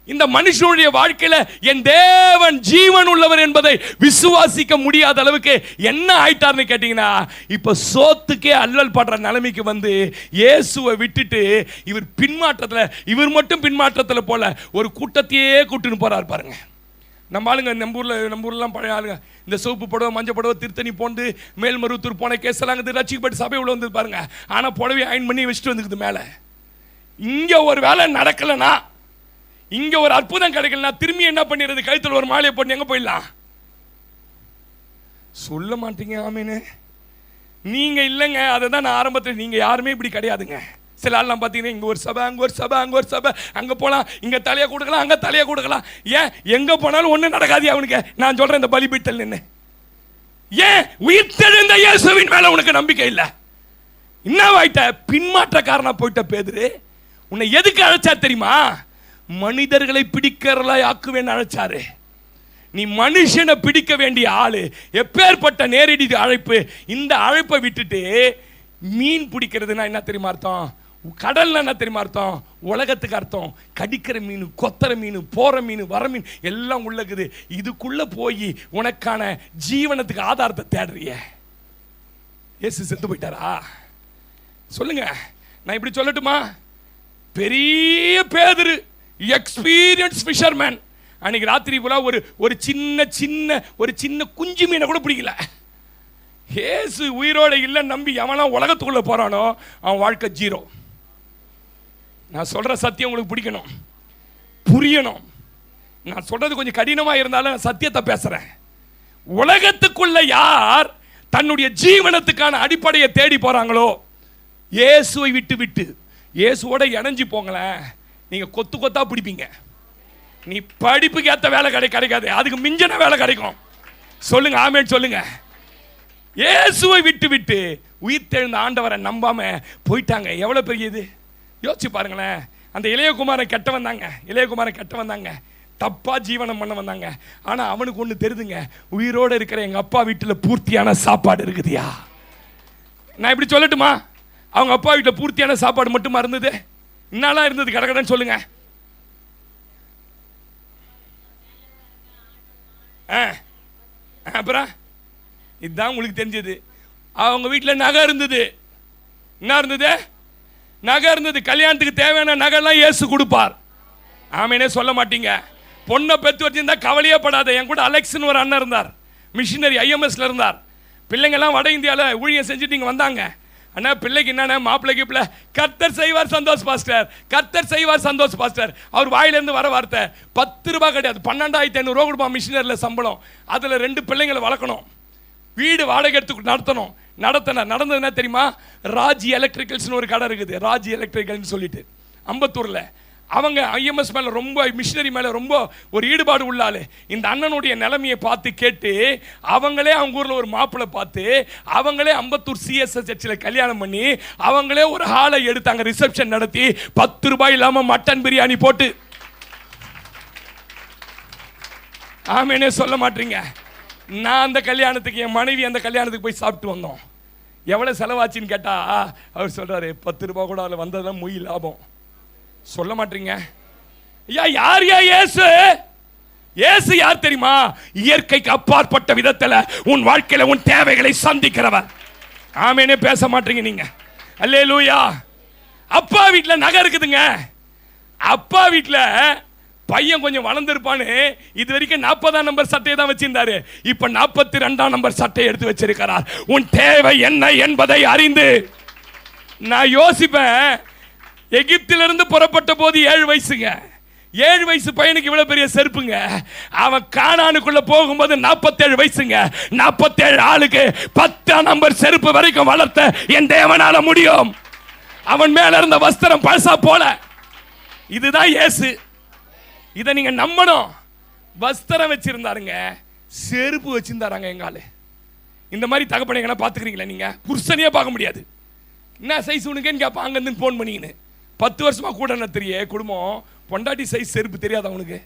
இந்த மனுஷனுடைய வாழ்க்கையில என் தேவன் ஜீவன் உள்ளவர் என்பதை விசுவாசிக்க முடியாத அளவுக்கு என்ன ஆயிட்டார்னு கேட்டீங்கன்னா, இப்ப சோத்துக்கே அல்லல் படுற நிலைமைக்கு வந்து இயேசுவை விட்டுட்டு இவர் பின்மாற்றத்தில், இவர் மட்டும் பின்மாற்றத்தில் போல ஒரு கூட்டத்தையே கூட்டுன்னு போறாரு பாருங்க. நம்ம ஆளுங்க நம்ம ஊர்லாம் பழைய ஆளுங்க இந்த சிவப்பு புடவை, மஞ்சள் புடவை, திருத்தணி போண்டு மேல்மருவத்தூர் போன கேஸெல்லாம் ரட்சிக்கப்பட்டு சபை உள்ள வந்து பாருங்க. ஆனால் புடவை அயன் பண்ணி வச்சுட்டு வந்துக்குது மேலே. இங்கே ஒரு வேலை நடக்கலைன்னா, இங்கே ஒரு அற்புதம் கிடைக்கலனா திரும்பி என்ன பண்ணிடுறது, கழுத்தில் ஒரு மாலையை போட்டு எங்கே போயிடலாம்? சொல்ல மாட்டீங்க ஆமீனு. நீங்கள் இல்லைங்க, அதை தான் நான் ஆரம்பத்தில், நீங்கள் யாருமே இப்படி கிடையாதுங்க. சில ஆள்லாம் பார்த்தீங்கன்னா இங்கே ஒரு சபை, அங்கே ஒரு சபை, அங்கே ஒரு சபை, அங்கே போகலாம், இங்கே தலையை கொடுக்கலாம், அங்கே தலையை கொடுக்கலாம். ஏன் எங்கே போனாலும் ஒன்றும் நடக்காது அவனுக்கு. நான் சொல்கிறேன், இந்த பலிபீட்டல் நின்று ஏன் உயிர்த்தெழுந்த இயேசுவின் மேலே உனக்கு நம்பிக்கை இல்லை? என்னவாயிட்ட? பின்மாற்றக்காரனா போயிட்ட பேதுரு. உன்னை எதுக்கு அழைச்சா தெரியுமா? மனிதர்களை பிடிக்கிறவர்களாய் ஆக்குவேன்னு அழைச்சாரு. நீ மனுஷனை பிடிக்க வேண்டிய ஆளு. எப்பேற்பட்ட நேரடி அழைப்பு! இந்த அழைப்பை விட்டுட்டு மீன் பிடிக்கிறதுனா என்ன தெரியுமா அர்த்தம்? கடல்னா என்ன தெரியுமா அர்த்தம்? உலகத்துக்கு அர்த்தம் கடிக்கிற மீன், கொத்தர மீன், போற மீன், வர மீன் எல்லாம் உள்ளக்குது. இதுக்குள்ள போய் உனக்கான ஜீவனத்துக்கு ஆதாரத்தை தேடுறிய. இயேசு செத்து போயிட்டாரா? சொல்லுங்க, நான் இப்படி சொல்லட்டுமா? பெரிய பேதுரு, எக்ஸ்பீரியன்ஸ் ஃபிஷர்மேன், அன்னைக்கு ராத்திரி போல ஒரு சின்ன குஞ்சு மீனை கூட பிடிக்கல. இயேசு உயிரோட இல்லை நம்பி எவனா உலகத்துக்குள்ள போறானோ அவன் வாழ்க்கை ஜீரோ. நான் சொல்ற சத்தியம் உங்களுக்கு பிடிக்கணும், புரியணும். நான் சொல்றது கொஞ்சம் கடினமா இருந்தாலும் நான் சத்தியத்தை பேசுறேன். உலகத்துக்குள்ள யார் தன்னுடைய ஜீவனத்துக்கான அடிப்படையை தேடி போறாங்களோ, இயேசுவை விட்டு இயேசுவோட இணைஞ்சு போங்களேன், நீங்க கொத்து கொத்தா பிடிப்பீங்க. நீ படிப்புக்கு ஏற்ற வேலை கிடைக்காது, அதுக்கு மிஞ்சின வேலை கிடைக்கும். சொல்லுங்க ஆமென் சொல்லுங்க. இயேசுவை விட்டு உயிர்த்தெழுந்த ஆண்டவரை நம்பாம போயிட்டாங்க. எவ்வளவு பெரிய இது யோசிச்சு பாருங்களேன். அந்த இளையகுமாரன் கெட்ட வந்தாங்க, தப்பா ஜீவனம் பண்ண வந்தாங்க. ஆனா அவனுக்கு ஒண்ணு தெரியுதுங்க, உயிரோட இருக்கிற எங்க அப்பா வீட்டுல பூர்த்தியான சாப்பாடு இருக்குதுயா. நான் இப்படி சொல்லட்டுமா? அவங்க அப்பா வீட்டுல பூர்த்தியான சாப்பாடு மட்டுமா இருந்தது? என்னெல்லாம் இருந்தது கடகடன்னு சொல்லுங்க. அப்புறம் இதுதான் உங்களுக்கு தெரிஞ்சது. அவங்க வீட்டில் நகை இருந்தது. என்ன இருந்தது? நகை இருந்தது. கல்யாணத்துக்கு தேவையான நகைலாம் இயேசு கொடுப்பார். ஆமேனே சொல்ல மாட்டீங்க. பொண்ணை பெற்று வச்சிருந்தா கவலையே படாத. என் கூட அலெக்ஸ்னு ஒரு அண்ணன் இருந்தார், மிஷினரி ஐஎம்எஸ்ல இருந்தார். பிள்ளைங்கெல்லாம் வட இந்தியாவில் ஊழியம் செஞ்சுட்டு இங்கே வந்தாங்க. அண்ணா பிள்ளைக்கு என்னென்ன மாப்பிள்ளைக்கு பிள்ளை, கர்த்தர் செய்வார் சந்தோஷ் பாஸ்டர், கர்த்தர் செய்வார் சந்தோஷ் பாஸ்டர். அவர் வாயிலேருந்து வர வார்த்தை 10 ரூபாய் கிடையாது, 12,500 ரூபா கொடுப்பான் மிஷினரியில் சம்பளம். அதில் 2 பிள்ளைங்களை வளர்க்கணும், வீடு வாடகை எடுத்து நடத்தணும். நடந்தது என்ன தெரியுமா? ராஜ் எலக்ட்ரிக்கல்ஸ்னு ஒரு கடை இருக்குது, ராஜ் எலக்ட்ரிக்கல்னு சொல்லிட்டு அம்பத்தூரில். அவங்க ஐஎம்எஸ் மேலே ரொம்ப, மிஷினரி மேலே ரொம்ப ஒரு ஈடுபாடு உள்ளாள். இந்த அண்ணனுடைய நிலைமையை பார்த்து கேட்டு அவங்களே அவங்க ஊரில் ஒரு மாப்பிள்ளை பார்த்து அவங்களே அம்பத்தூர் சிஎஸ்எஸ் சர்ச்சில் கல்யாணம் பண்ணி அவங்களே ஒரு ஹாலை எடுத்தாங்க, ரிசப்ஷன் நடத்தி 10 ரூபாய் இல்லாமல் மட்டன் பிரியாணி போட்டு. ஆமேனே சொல்ல மாட்டீங்க. நான் அந்த கல்யாணத்துக்கு, என் மனைவி அந்த கல்யாணத்துக்கு போய் சாப்பிட்டு வந்தோம். எவ்வளோ செலவாச்சின்னு கேட்டால் அவர் சொல்கிறாரு 10 ரூபா கூட அதில் வந்ததெல்லாம் மொய் லாபம். சொல்ல மாட்டீங்க. ஐயா யார் இயேசு? இயேசு யார் தெரியுமா? இயற்கைக்கு அப்பாற்பட்ட விதத்தில் உன் வாழ்க்கையில உன் தேவைகளை சந்திக்கிறவர். ஆமேனே பேச மாட்டீங்க நீங்க. அல்லேலூயா. அப்பா வீட்டுல நகை இருக்குதுங்க. அப்பா வீட்டுல பையன் கொஞ்சம் வளர்ந்துருப்பான்னு இது வரைக்கும் 40ஆம் நம்பர் சட்டையை தான் வச்சிருந்தாரு. இப்ப 42ஆம் நம்பர் சட்டையை எடுத்து வச்சிருக்கிறார். உன் தேவை என்ன என்பதை அறிந்து. நான் யோசிப்பேன், எகிப்திலிருந்து புறப்பட்ட போது 7 வயசுங்க. 7 வயசு பையனுக்கு இவ்வளவு பெரிய செருப்புங்க. அவன் கானானுக்குள்ள போகும்போது 47 வயசுங்க. 47 ஆளுக்கு 10ஆம் நம்பர் செருப்பு வரைக்கும் வளர்த்த என் தேவனால முடியும். அவன் மேல இருந்த வஸ்திரம் பழசா போல. இதுதான் இயேசு. இதை நீங்க நம்பணும். வஸ்திரம் வச்சிருந்தாருங்க, செருப்பு வச்சிருந்தாராங்க. எங்காலு இந்த மாதிரி தகப்பனை பாத்துக்கிறீங்களா? நீங்க புருஷனையே பார்க்க முடியாது. என்ன சைஸ் உனக்குன்னு கேட்பா. அங்கிருந்து போன் பண்ணிக்கின்னு 10 வருஷமா கூட தெரிய குடும்பம். பொண்டாட்டி சைஸ் செருப்பு தெரியாது அவனுக்கு.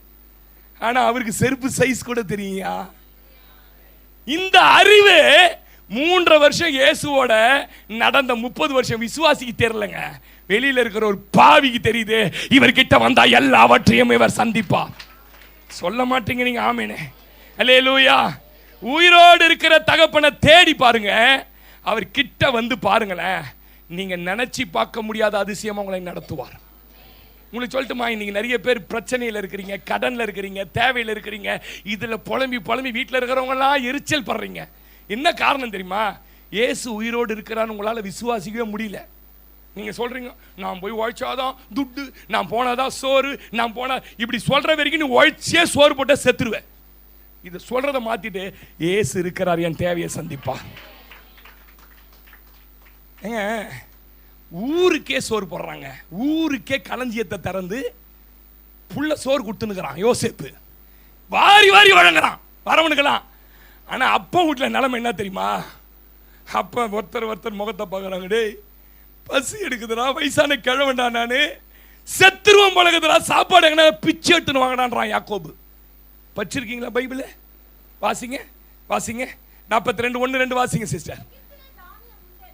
ஆனா அவருக்கு செருப்பு சைஸ் கூட தெரியா. இந்த அறிவு 3 வருஷம் இயேசுவோட நடந்த 30 வருஷம் விசுவாசிக்கு தெரியலங்க. வெளியில இருக்கிற ஒரு பாவிக்கு தெரியுது. இவர்கிட்ட வந்தா எல்லாவற்றையும் இவர் சந்திப்பா. சொல்ல மாட்டீங்க நீங்க ஆமேனே. அல்லேலூயா. உயிரோடு இருக்கிற தகப்பனை தேடி பாருங்க. அவர் கிட்ட வந்து பாருங்களேன். நீங்க நினைச்சு பார்க்க முடியாத அதிசயமா உங்களை நடத்துவார். உங்களுக்கு சொல்லட்டுமா, இன்னைக்கு நிறைய பேர் பிரச்சனையில் இருக்கிறீங்க, கடன்ல இருக்கிறீங்க, தேவையில் இருக்கிறீங்க. இதுல புலம்பி வீட்டில் இருக்கிறவங்க எல்லாம் எரிச்சல் படுறீங்க. என்ன காரணம் தெரியுமா? இயேசு உயிரோடு இருக்கிறான்னு உங்களால விசுவாசிக்கவே முடியல. நீங்க சொல்றீங்க, நான் போய் உழைச்சாதான் துட்டு, நான் போனாதான் சோறு, நான் போனா இப்படி சொல்ற வரைக்கும் நீ உழைச்சே சோறு போட்ட செத்துருவேன். இதை சொல்றதை மாத்திட்டு இயேசு இருக்கிறார், என் தேவையை சந்திப்பா. ஏங்க, ஊருக்கே சோறு போடுறாங்க. ஊருக்கே களஞ்சியத்தை திறந்து புள்ள சோறு கொடுத்துனுக்கிறான் யோசேப்பு. வாரி வாரி வழங்குறான் வரவனுக்கெல்லாம். ஆனா அப்பா வீட்டுல நிலைமை என்ன தெரியுமா? அப்பா ஒருத்தர் முகத்தை பார்க்கறாங்க. டேய், பசி எடுக்குதுடா, வயசான கிழவன்டா, நானு செத்துருவம் பழகுதுடா, சாப்பாடு எங்கன்னா பிச்சை எடுத்துன்னு வாங்கடான்றான் யாக்கோபு. படிச்சிருக்கீங்களா பைபிள்? வாசிங்க 42:1-2 வாசிங்க சிஸ்டர்.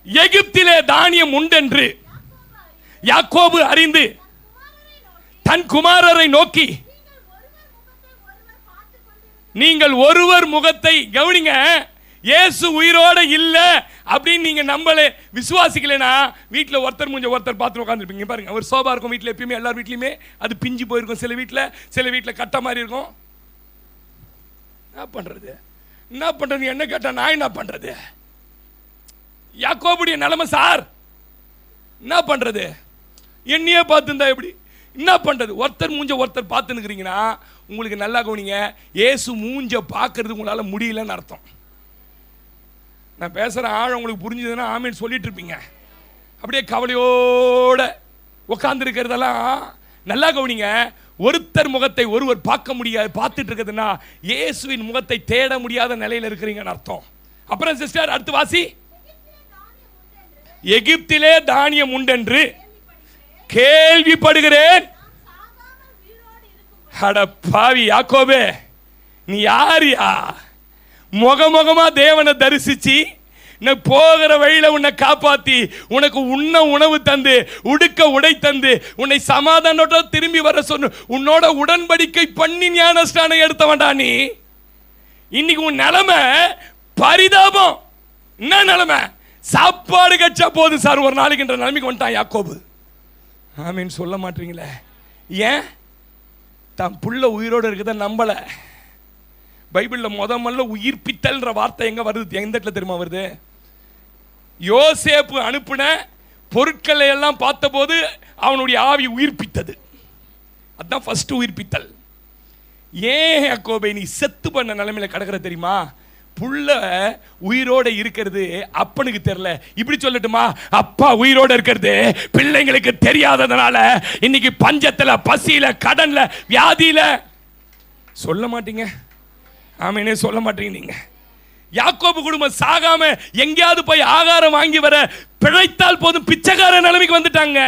எகிப்திலே தானியம் உண்டென்று யாக்கோபு அறிந்து தன் குமாரரை நோக்கி, நீங்கள் ஒருவர் முகத்தை கவனிங்க. இயேசு உயிரோட இல்ல அப்படின்னு நீங்க நம்பல விசுவாசிக்கலனா வீட்டில் ஒருத்தர் மூஞ்ச ஒருத்தர் பார்த்து உட்காந்துருப்பீங்க. பாருங்க, ஒரு சோபா இருக்கும் வீட்டில், எப்பயுமே எல்லார் வீட்லையுமே அது பிஞ்சு போயிருக்கும். சில வீட்டில் கட்ட மாதிரி இருக்கும். என்ன பண்றது என்ன கேட்டா நான் என்ன பண்றது? யாக்கோபுடைய நிலைமை சார். என்ன பண்றது? என்னையே பார்த்துருந்தா எப்படி? என்ன பண்றது? ஒருத்தர் மூஞ்ச ஒருத்தர் பார்த்து நிற்கிறீங்கன்னா உங்களுக்கு நல்லா கவனிங்க, இயேசு மூஞ்ச பார்க்கறது உங்களால முடியலன்னு அர்த்தம். நான் பேசுற ஆழம் உங்களுக்கு புரிஞ்சதுன்னா ஆமீன் சொல்லிட்டு இருப்பீங்க. அப்படியே கவலையோட உட்கார்ந்து இருக்கிறதெல்லாம் நல்லா கவனிங்க. ஒருத்தர் முகத்தை ஒருவர் பார்க்க முடியாது, பார்த்துட்டு இருக்கிறதுனா இயேசுவின் முகத்தை தேட முடியாத நிலையில் இருக்கிறீங்கன்னு அர்த்தம். அப்புறம் சிஸ்டர் அடுத்து வாசி. எகிப்திலே தானியம் உண்டென்று கேள்விப்படுகிறேன். அட பாவி யாக்கோபே, நீ யாரியா? முகமுகமா தேவனை தரிசிச்சு போகிற வழியில உன்னை காப்பாத்தி, உனக்கு உண்ண உணவு தந்து, உடுக்க உடை தந்து, உன்னை சமாதானத்தோட திரும்பி வர சொன்ன, உன்னோட உடன்படிக்கை பண்ணி ஞானஸ்நானம் எடுத்தவன்டா நீ. இன்னைக்கு உன் நிலைமை பரிதாபம். என்ன நிலைமை? சாப்பாடு கச்சா போதும் சார் ஒரு நாளைக்குன்ற நிலைமைக்கு வந்துட்டான் யாக்கோபு. ஆமீன் சொல்ல மாட்டீங்களே. ஏன்? தான் புள்ள உயிரோடு இருக்கத நம்பல. பைபிள்ல முதல்ல உயிர்ப்பித்தல்ன்ற வார்த்தை எங்க வருது? எந்த இடத்துல தெரியுமா வருது? யோசேப்பு அனுப்பின பொருட்களை எல்லாம் பார்த்தபோது அவனுடைய ஆவி உயிர்ப்பித்தது. அதுதான் ஃபர்ஸ்ட் உயிர்ப்பித்தல். ஏன் யாக்கோபே நீ செத்து பண்ண நிலைமையில கிடக்கிற தெரியுமா? புள்ள உயிரோட இருக்கிறது அப்பனுக்கு தெரியல. இப்படி சொல்லட்டுமா, அப்பா உயிரோட இருக்கிறது பிள்ளைங்களுக்கு தெரியாததுனால இன்னைக்கு பஞ்சத்துல, பசியில, கடன்ல, வியாதியில. சொல்ல மாட்டீங்க ஆமீனே, சொல்ல மாட்டீங்க நீங்க. யாக்கோபு குடும்பம் சாகாம எங்கேயாவது போய் ஆகாரம் வாங்கி வர பிழைத்தால் போதும் பிச்சைக்கார நிலைமைக்கு வந்துட்டாங்க.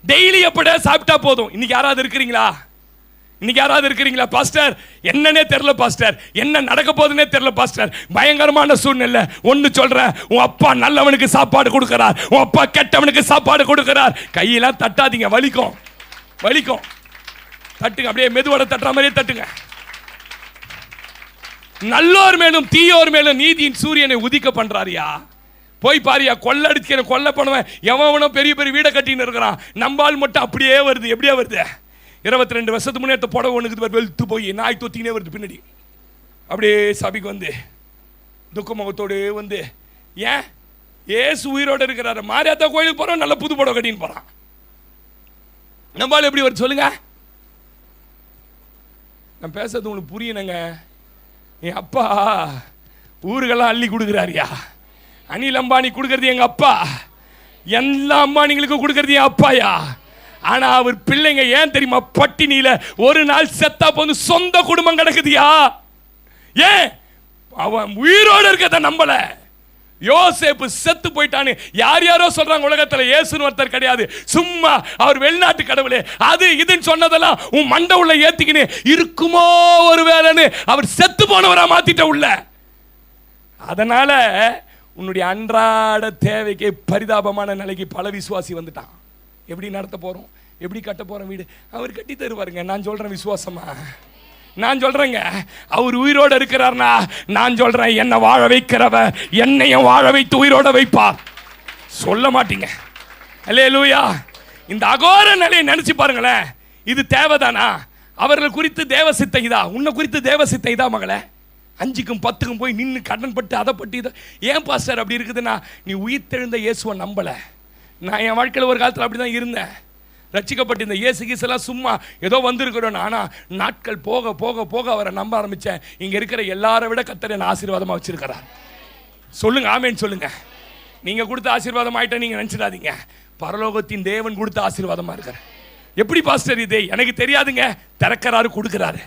டெய்லி எப்படியா சாப்பிட்டா போதும். இன்னைக்கு யாராவது இருக்கிறீங்களா? பாஸ்டர் என்னன்னே தெரியல பாஸ்டர், என்ன நடக்க போகுதுன்னே தெரியல பாஸ்டர், பயங்கரமான சூழ்நிலை. ஒன்னு சொல்றேன், உன் அப்பா நல்லவனுக்கு சாப்பாடு கொடுக்கிறார், உன் அப்பா கெட்டவனுக்கு சாப்பாடு கொடுக்கிறார். கையெல்லாம் தட்டாதீங்க, வலிக்கும். தட்டுங்க, அப்படியே மெதுவோட தட்டுற மாதிரியே தட்டுங்க. நல்லோர் மேலும் தீயோர் மேலும் நீதியின் சூரியனை உதிக்க பண்றாரியா. போய் பாரியா, கொள்ளை அடிக்கிற கொள்ளை பண்ணுவேன் எவனும் பெரிய பெரிய வீடை கட்டின்னு இருக்கிறான். நம்பால் மட்டும் அப்படியே வருது. எப்படியா வருது? 22 வருஷத்துக்கு முன்னே புடவை ஒன்றுக்கு வெளுத்து போய் நாய் தொத்தினே வருது பின்னாடி. அப்படியே சபைக்கு வந்து துக்க முகத்தோடு வந்து, ஏன் ஏசு உயிரோடு இருக்கிறாரு. மாரியாத்தா கோயிலுக்கு போகிறோம், நல்ல புது புடவை கட்டின்னு போகிறான். நம்பால் எப்படி வருது சொல்லுங்க? நான் பேசுறது உங்களுக்கு புரியணுங்க. என் அப்பா ஊருக்கெல்லாம் அள்ளி கொடுக்குறாருயா. அனில் அம்பானி கொடுக்கறது எங்க அப்பா, எல்லா அம்பானிகளுக்கும் கொடுக்கறது என் அப்பாயா. ஆனா அவர் பிள்ளைங்க ஏன் தெரியுமா பட்டினியில ஒரு நாள் செத்தா போது சொந்த குடும்பம் கிடக்குதுயா. ஏன்? அவன் உயிரோடு இருக்கத நம்பல. யோசேப்பு செத்து போயிட்டான்னு யார் யாரோ சொல்றாங்க உலகத்துல. இயேசுன்னு ஒருத்தர் கிடையாது, சும்மா அவர் வெளிநாட்டு கடவுளே அது இதுன்னு சொன்னதெல்லாம் உன் மண்டை உள்ள ஏத்திக்கின்னு இருக்குமோ ஒரு வேலைன்னு அவர் செத்து போனவரா மாத்திட்ட உள்ள. அதனால உன்னுடைய அன்றாட தேவைக்கு பரிதாபமான நிலைக்கு பல விசுவாசி வந்துட்டான். எப்படி நடத்த போறோம், எப்படி கட்ட போறோம் வீடு? அவர் கட்டி தருவாருங்க. நான் சொல்றேன் விசுவாசமா, நான் சொல்றேங்க. அவர் உயிரோடு இருக்கிறார்னா நான் சொல்றேன், என்ன வாழ வைக்கிறவர் என்னையும் வாழ வைத்து உயிரோட வைப்பார். சொல்ல மாட்டீங்க. அல்லேலூயா. இந்த அகோர நிலையை நினைச்சு பாருங்களேன். இது தேவைதானா? அவர்கள் குறித்து தேவ சித்தை இதா? உன்னை குறித்து தேவ சித்தை இதா மகளே? 5க்கும் 10க்கும் போய் நின்று கடன் பட்டு அதை பட்டு இதை. ஏன் பாஸ்டர் அப்படி இருக்குதுன்னா, நீ உயிர் தெழுந்த இயேசுவை நம்பல. நான் என் வாழ்க்கையில் ஒரு காலத்தில் அப்படி தான் இருந்தேன். ரட்சிக்கப்பட்டு இந்த இயேசு கீசெல்லாம் சும்மா ஏதோ வந்திருக்கிறோம். ஆனால் நாட்கள் போக போக போக அவரை நம்ப ஆரம்பித்தேன். இங்கே இருக்கிற எல்லாரை விட கர்த்தர் என்னை ஆசீர்வாதமாக வச்சிருக்கிறார். சொல்லுங்க ஆமேன்னு சொல்லுங்க. நீங்கள் கொடுத்த ஆசீர்வாதம் ஆகிட்ட நீங்கள் நினச்சிடாதீங்க. பரலோகத்தின் தேவன் கொடுத்த ஆசீர்வாதமாக இருக்கிற. எப்படி பாஸ்டர் இது? எனக்கு தெரியாதுங்க. திறக்கிறாரு, கொடுக்குறாரு.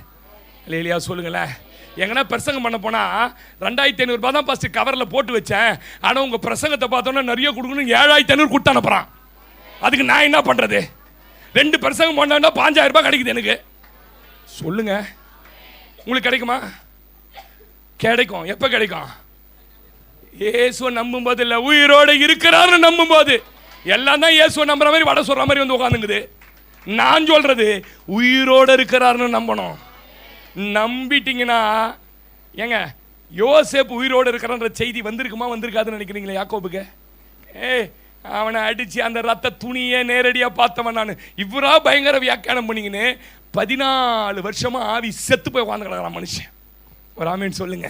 இல்லையா சொல்லுங்களேன். எங்கன்னா பிரசங்கம் பண்ண போனால் 2500 ரூபாய் தான் பாஸ்டர் கவரில் போட்டு வச்சேன். ஆனால் உங்கள் பிரசங்கத்தை பார்த்தோன்னா நிறைய கொடுக்கணும், 7500 கொடுத்து அனுப்புகிறான். அதுக்கு நான் என்ன பண்ணுறது? 2 பிரசங்கம் பண்ணா 5000 ரூபாய் கிடைக்குது எனக்கு. சொல்லுங்க, உங்களுக்கு கிடைக்குமா? கிடைக்கும். எப்போ கிடைக்கும்? இயேசுவை நம்பும் போது இல்லை, உயிரோடு இருக்கிறாருன்னு நம்பும் போது. எல்லாம் தான் இயேசுவை நம்புற மாதிரி வடை சொல்கிற மாதிரி வந்து உட்காந்துங்குது. நான் சொல்கிறது உயிரோடு இருக்கிறாருன்னு நம்பணும். நம்பிட்டீங்கன்னா ஏங்க, யோசேப்பு உயிரோடு இருக்கிறன்ற செய்தி வந்திருக்குமா வந்திருக்காதுன்னு நினைக்கிறீங்களா? யாக்கோபுக்கு அவனை அடித்து அந்த ரத்த துணியை நேரடியாக பார்த்தவன் நான். இவரா பயங்கர வியாக்கியானம் பண்ணிங்கன்னு 14 வருஷமாக ஆவி செத்து போய் உட்காந்து கிடக்கிறான் மனுஷன். ஒரு ஆமேன் சொல்லுங்க.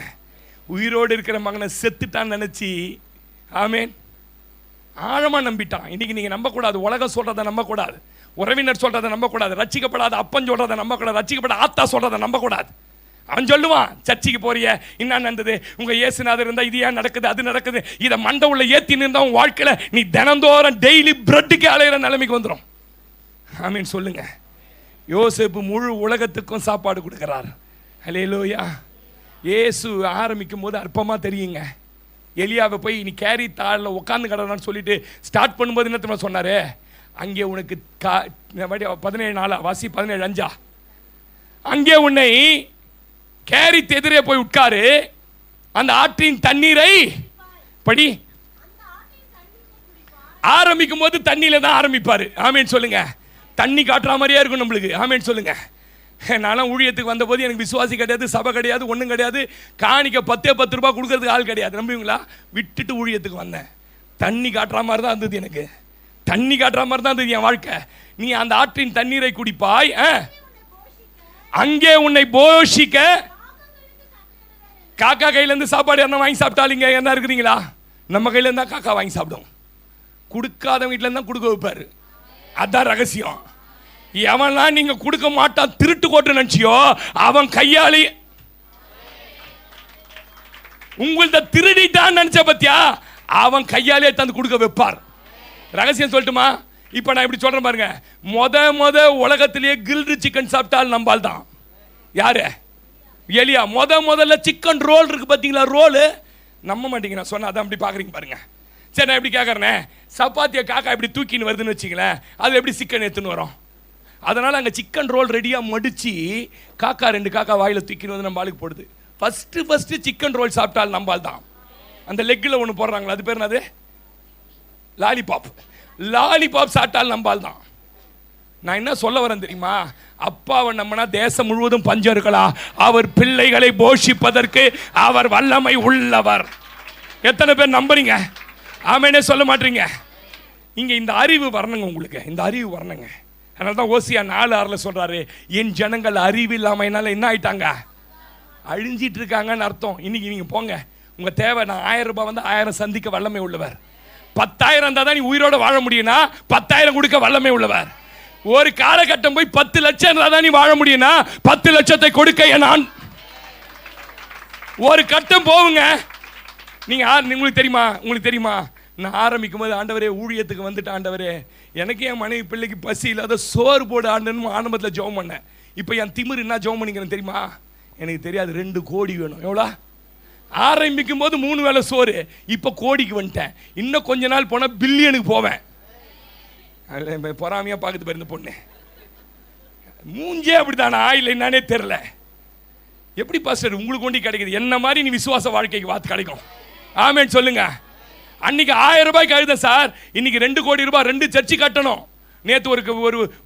உயிரோடு இருக்கிற மகனை செத்துட்டான்னு நினச்சி ஆமேன் ஆழமாக நம்பிட்டான். இன்றைக்கி நீங்கள் நம்பக்கூடாது. உலகம் சொல்கிறத நம்பக்கூடாது, உறவினர் சொல்கிறத நம்பக்கூடாது, ரட்சிக்கப்படாத அப்பன் சொல்கிறத நம்பக்கூடாது, ரட்சிக்கப்பட ஆத்தா சொல்கிறத நம்பக்கூடாது. அவன் சொல்லுவான், சர்ச்சைக்கு போறிய என்ன நடந்தது, உங்கள் இயேசுநாதர் இருந்தால் இது ஏன் நடக்குது, அது நடக்குது. இதை மண்டை உள்ள ஏற்றின்னு இருந்தால் உன் வாழ்க்கையில் நீ தினந்தோறும் டெய்லி பிரெட்டுக்கு அலைகிற நிலைமைக்கு வந்துடும். ஆமீன் சொல்லுங்க. யோசேப்பு முழு உலகத்துக்கும் சாப்பாடு கொடுக்குறார். அல்லேலூயா. இயேசு ஆரம்பிக்கும் போது அற்பமாக தெரியுங்க. எலியாவை போய் நீ கேரி தாளில் உட்காந்து கிடறான்னு சொல்லிட்டு ஸ்டார்ட் பண்ணும்போது என்ன தெரியுமா சொன்னார்? அங்கே உனக்கு 17 வாசி 17:5 அங்கே உன்னை கேரி எதிரே போய் உட்காரு, அந்த ஆற்றின் தண்ணீரை படி. ஆரம்பிக்கும் போது தண்ணியில தான் ஆரம்பிப்பாரு. ஆமேன்னு சொல்லுங்க. தண்ணி காட்டுற மாதிரியே இருக்கும் நம்மளுக்கு. ஆமேன்னு சொல்லுங்க. நானும் ஊழியத்துக்கு வந்தபோது எனக்கு விசுவாசி கிடையாது, சபை கிடையாது, ஒன்றும் கிடையாது. காணிக்க 10 ரூபாய் கொடுக்கறதுக்கு ஆள் கிடையாது. நம்புவீங்களா? விட்டுட்டு ஊழியத்துக்கு வந்தேன். தண்ணி காட்டுற மாதிரி தான் இருந்தது எனக்கு. தண்ணி காட்டுற மாதிரி தான் இருந்தது என் வாழ்க்கை. நீ அந்த ஆற்றின் தண்ணீரை குடிப்பாய், அங்கே உன்னை போஷிக்க. காக்கா கையிலேருந்து சாப்பாடு என்ன வாங்கி சாப்பிட்டாலிங்க என்ன இருக்கிறீங்களா? நம்ம கையில இருந்தா காக்கா வாங்கி சாப்பிடும். கொடுக்காத வீட்டில் இருந்தால் கொடுக்க வைப்பார். அதான் ரகசியம். எவன்லாம் நீங்க கொடுக்க மாட்டான் திருட்டு கோட்டு நினைச்சியோ அவன் கையாளி உங்கள்த திருடிட்டான்னு நினைச்ச பத்தியா, அவன் கையாலே தந்து கொடுக்க வைப்பார். ரகசியம் சொல்லட்டுமா? இப்போ நான் இப்படி சொல்றேன் பாருங்க. முத உலகத்திலேயே கிரில்டு சிக்கன் சாப்பிட்டால் நம்பால் தான். யாரு? எலியா. முதல்ல சிக்கன் ரோல் இருக்கு பார்த்தீங்களா? ரோலு நம்ப மாட்டீங்க நான் சொன்ன. அதான் அப்படி பார்க்குறீங்க பாருங்க. சரி, நான் எப்படி கேட்குறேனே, சப்பாத்தியை காக்கா இப்படி தூக்கின்னு வருதுன்னு வச்சிங்களேன், அது எப்படி சிக்கன் எடுத்துன்னு வரும்? அதனால் அங்கே சிக்கன் ரோல் ரெடியாக மடித்து காக்கா 2 காக்கா வாயில் தூக்கின்னு வந்து நம்ம ஆளுக்கு போடுது. ஃபஸ்ட்டு சிக்கன் ரோல் சாப்பிட்டால் நம்பால் தான். அந்த லெக்கில் ஒன்று போடுறாங்களா, அது பேர் என்னது? லாலிபாப். லாலிபாப் சாப்பிட்டால் நம்பால் தான். நான் என்ன சொல்ல வரேன் தெரியுமா? அப்பாவை நம்மனா தேசம் முழுவதும் பஞ்சம் இருக்கலாம், அவர் பிள்ளைகளை போஷிப்பதற்கு அவர் வல்லமை உள்ளவர். எத்தனை பேர் நம்புறீங்க? ஆமேனே சொல்ல மாட்டீங்க. இங்க இந்த அறிவு வரணுங்க, உங்களுக்கு இந்த அறிவு வரணுங்க. அதனால தான் ஓசியா 4:6 சொல்றாரு, என் ஜனங்கள் அறிவு இல்லாம என்ன ஆயிட்டாங்க, அழிஞ்சிட்டு இருக்காங்கன்னு அர்த்தம். இன்னைக்கு நீங்க போங்க, உங்க தேவை நான் 1000 ரூபாய் வந்து 1000 சந்திக்க வல்லமை உள்ளவர். 10,000 இருந்தா தான் நீ உயிரோட வாழ முடியும்னா 10,000 கொடுக்க வல்லமை உள்ளவர். ஒரு காலகட்டம் போய் 10 லட்சம் இருந்தா தான் நீ வாழ முடியும்னா 10 லட்சத்தை கொடுக்க நான் ஒரு கட்டம் போவுங்க. நீங்க உங்களுக்கு தெரியுமா நான் ஆரம்பிக்கும் போது, ஆண்டவரே ஊழியத்துக்கு வந்துட்டு, ஆண்டவரே எனக்கு என் மனைவி பிள்ளைக்கு பசி இல்லாத சோறு போடு ஆண்டன்னு ஆரம்பத்தில் ஜெபம் பண்ணேன். இப்போ என் திமிர் என்ன ஜெபம் பண்ணிக்கிறேன் தெரியுமா? எனக்கு தெரியாது, 2 கோடி வேணும். எவ்வளோ? ஆரம்பிக்கும் போது 3 வேளை சோறு, இப்போ கோடிக்கு வந்துட்டேன். இன்னும் கொஞ்ச நாள் போனால் பில்லியனுக்கு போவேன். பொறாமையா பார்க்குது பாரு இந்த பொண்ணு, மூஞ்சே அப்படித்தானா இல்லை என்னன்னே தெரியல. எப்படி பாஸ்டர் உங்களுக்கு கொண்டு கிடைக்குது? என்ன மாதிரி நீ விசுவாச வாழ்க்கைக்கு வாத்து கிடைக்கும். ஆமேன்னு சொல்லுங்க. அன்னைக்கு 1000 ரூபாய்க்கு அழுத சார், இன்னைக்கு 2 கோடி ரூபாய் 2 சர்ச்சு கட்டணும். நேற்று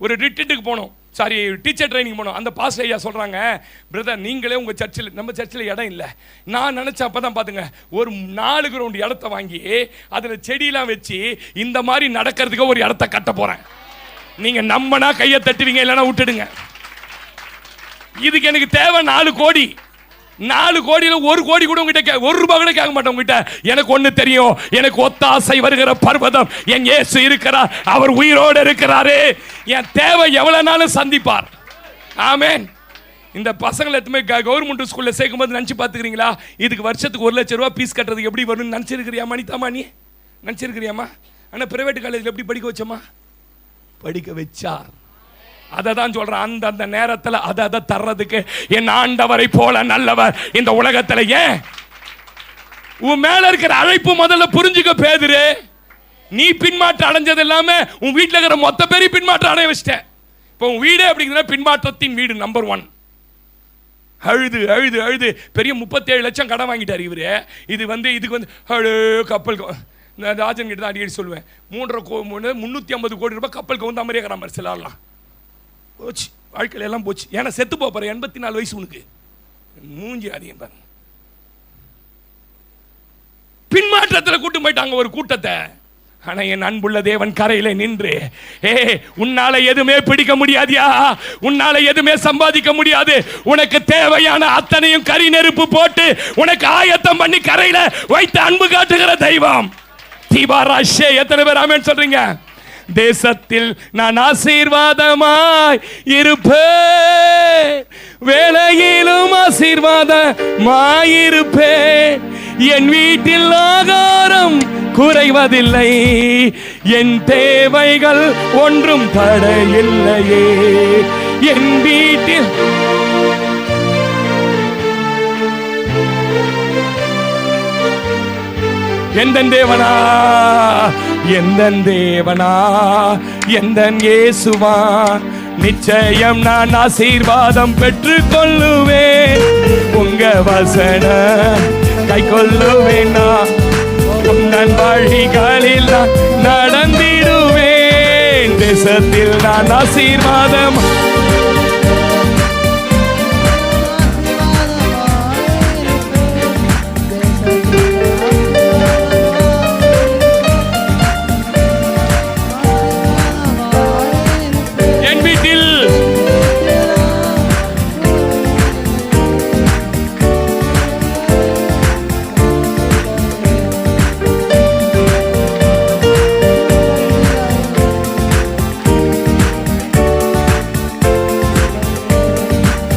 ஒரு ரிட்ரீட்டுக்கு போனோம், சாரி டீச்சர் ட்ரைனிங் போனோம். அந்த பாஸ்டர் ஐயா சொல்கிறாங்க, பிரதர் நீங்களே உங்கள் சர்ச்சில், நம்ம சர்ச்சில் இடம் இல்லை. நான் நினச்சேன் அப்போ தான் பார்த்துங்க, ஒரு 4 கிரவுண்ட் இடத்த வாங்கி அதில் செடியெலாம் வச்சு இந்த மாதிரி நடக்கிறதுக்கு ஒரு இடத்த கட்ட போகிறேன். நீங்கள் நம்பினா கையை தட்டுவீங்க, இல்லைன்னா விட்டுடுங்க. இதுக்கு எனக்கு தேவை 4 கோடி. 4 கோடியில் 1 கோடி கூட உங்ககிட்ட 1 ரூபாய் கூட கேட்க மாட்டேன் உங்ககிட்ட. எனக்கு ஒன்று தெரியும், எனக்கு ஒத்தாசை வருகிற பர்வதம் என் இயேசு இருக்கிறார், அவர் உயிரோடு இருக்கிறாரு. என் தேவை எவ்வளவு நாளும் சந்திப்பார். ஆமென். இந்த பசங்களை எத்தனை கவர்மெண்ட் ஸ்கூல்ல சேர்க்கும் போது நினைச்சு பார்த்துக்கிறீங்களா? இதுக்கு வருஷத்துக்கு 1 லட்சம் ரூபாய் ஃபீஸ் கட்டுறதுக்கு எப்படி வரும்னு நினைச்சிருக்கிறியாமா? நீ நினைச்சிருக்கிறியாமா? ஆனால் பிரைவேட் காலேஜில் எப்படி படிக்க வச்சோமா? படிக்க வச்சார். அதை தான் சொல்றேன், அந்த நேரத்தில் அதை தர்றதுக்கு என் ஆண்டவரை போல நல்லவர் இந்த உலகத்தில். ஏன் உன் மேல இருக்கிற அழைப்பு முதல்ல புரிஞ்சுக்க பேதுரு. நீ பின்மாற்றம் அடைஞ்சது இல்லாம உன் வீட்டில் இருக்கிற மொத்த பேரையும் பின்மாற்றம் அடைய வச்சிட்ட. இப்போ உன் வீடே அப்படிங்கிற பின்மாற்றத்தின் வீடு நம்பர் 1. அழுது அழுது அழுது பெரிய 37 லட்சம் கடன் வாங்கிட்டார் இவரு. இதுக்கு கப்பல் ராஜன் கிட்ட தான் அடிக்கடி சொல்லுவேன், 350 கோடி ரூபாய் கப்பல் கவுந்த மாதிரியே கிராமர் சிலாரலாம் போச்சு, வாழ்க்கையில எல்லாம் போச்சு. ஏன்னா செத்து போற 84 வயசு உனக்கு, மூஞ்சி அதிகம் பாருங்க. பின்மாற்றத்தில் கூட்டு போயிட்டாங்க ஒரு கூட்டத்தை. ஆனா என் அன்புள்ள தேவன் கரையில நின்று, உன்னால எதுவுமே பிடிக்க முடியாதியா, உன்னால எதுவுமே சம்பாதிக்க முடியாது, உனக்கு தேவையான அத்தனையும் கரி நெருப்பு போட்டு உனக்கு ஆயத்தம் பண்ணி கரையில வைத்து அன்பு காட்டுகிற தெய்வம் தீபாராஷே. எத்தனை பேர் ஆமென் சொல்றீங்க? தேசத்தில் நான் ஆசீர்வாதமாய் இருப்பேன், வேலையிலும் ஆசீர்வாதமாய் இருப்பேன், என் வீட்டில் ஆகாரம் குறைவதில்லை, என் தேவைகள் ஒன்றும் தடையில்லையே, என் வீட்டில் எந்தன் தேவனா, எந்தன் தேவனா, எந்தன் இயேசுவா, நிச்சயம் நான் ஆசீர்வாதம் பெற்றுக் கொள்ளுவேன், உங்க வசன கை கொள்ளுவேன், உன்னன் வழிகளில் நான் நடந்திடுவேன், தேசத்தில் நான் ஆசீர்வாதம்.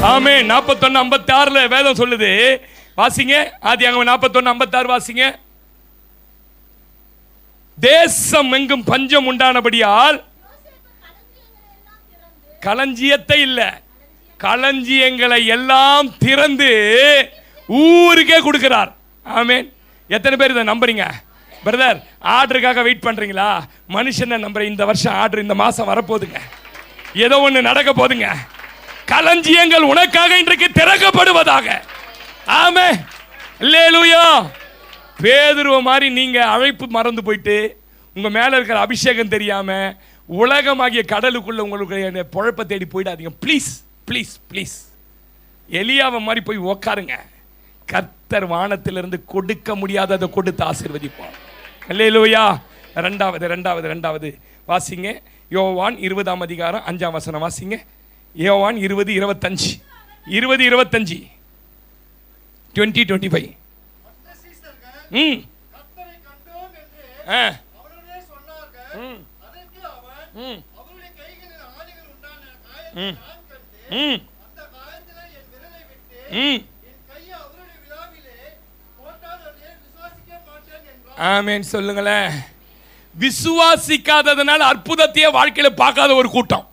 ஆமே. 41:56 வேதம் சொல்லுது, வாசிங்க. ஆதியாகமம் 41:56 வாசிங்க. தேசம் எங்கும் பஞ்சம் உண்டானபடியால் களஞ்சியத்தை இல்ல, களஞ்சியங்களை எல்லாம் திறந்து ஊருக்கே கொடுக்கிறார். ஆமென். எத்தனை பேர் இதை நம்புறீங்க? பிரதர், ஆர்டருக்காக வெயிட் பண்றீங்களா? மனுஷனை நம்புறேன். இந்த வருஷம் ஆர்டர் இந்த மாசம் வரப்போகுதுங்க, ஏதோ ஒன்று நடக்க போதுங்க. களஞ்சியங்கள் உனக்காக இன்றைக்கு திறக்கப்படுவதாக. ஆமென். அல்லேலூயா. பேதுருவ மாதிரி நீங்க அழைப்பு மறந்து போயிட்டு உங்க மேல இருக்கிற அபிஷேகம் தெரியாம உலகமாகிய கடலுக்குள்ள உங்களுக்கு பொழப்ப தேடி போயிடாதீங்க. Please please please. எலியாவை மாதிரி போய் உக்காருங்க. கர்த்தர் வானத்திலிருந்து கொடுக்க முடியாததை கொடுத்து ஆசீர்வதிப்பார். அல்லேலூயா. ரெண்டாவது வாசிங்க. யோவான் 20ஆம் அதிகாரம் 5ஆம் வசனம் வாசிங்க. யோவான் 20:25 20:25 20:25. ஆமென் சொல்லுங்களேன். விசுவாசிக்காததுனால அற்புதத்தையே வாழ்க்கையில பார்க்காத ஒரு கூட்டம்.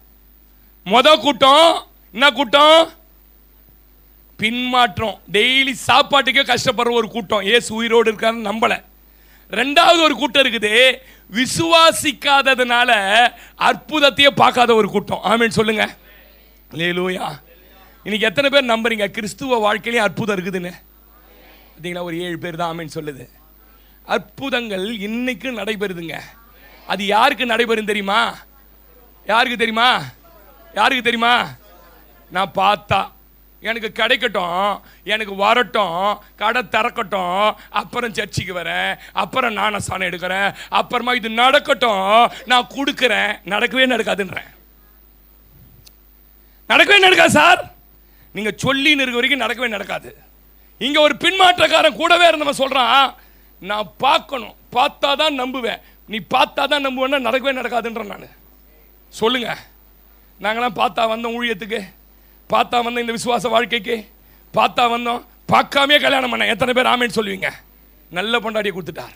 கூட்டம் என்ன கூட்டம்? பின்மாற்றம். டெய்லி சாப்பாட்டுக்கே கஷ்டப்படுற ஒரு கூட்டம். இயேசு உயிரோடு இருக்காருன்னு நம்பல. ரெண்டாவது ஒரு கூட்டம் இருக்குது, விசுவாசிக்காததுனால அற்புதத்தையே பார்க்காத ஒரு கூட்டம். ஆமென் சொல்லுங்க. அல்லேலூயா. இன்னைக்கு எத்தனை பேர் நம்புறீங்க கிறிஸ்துவ வாழ்க்கையிலே அற்புதம் இருக்குதுன்னு? பார்த்தீங்களா, ஒரு 7 பேர் தான் ஆமென் சொல்லுது. அற்புதங்கள் இன்னைக்கு நடைபெறுதுங்க. அது யாருக்கு நடைபெறும் தெரியுமா? யாருக்கு தெரியுமா? யாருக்கு தெரியுமா? நான் பார்த்தா எனக்கு கிடைக்கட்டும், எனக்கு வரட்டும், கடை திறக்கட்டும், அப்புறம் சர்ச்சுக்கு வரேன், அப்புறம் ஞானஸ்நானம் எடுக்கிறேன், அப்புறமா இது நடக்கட்டும், நான் கொடுக்குறேன். நடக்கவே நடக்காதுன்றேன். நடக்கவே நடக்காது சார். நீங்க சொல்லின்னு இருக்க வரைக்கும் நடக்கவே நடக்காது. இங்க ஒரு பின்மாற்றக்காரன் கூடவே இருந்தவன் சொல்றான், நான் பார்க்கணும், பார்த்தா தான் நம்புவேன். நீ பார்த்தா தான் நம்புவேன்னா நடக்கவே நடக்காதுன்ற. நான் சொல்லுங்க, நாங்களாம் பார்த்தா வந்தோம் ஊழியத்துக்கு, பார்த்தா வந்தோம் இந்த விசுவாச வாழ்க்கைக்கு, பார்த்தா வந்தோம். பார்க்காமே கல்யாணம் பண்ண எத்தனை பேர் ஆமேன்னு சொல்லுவீங்க? நல்ல பொண்டாட்டியை கொடுத்துட்டார்.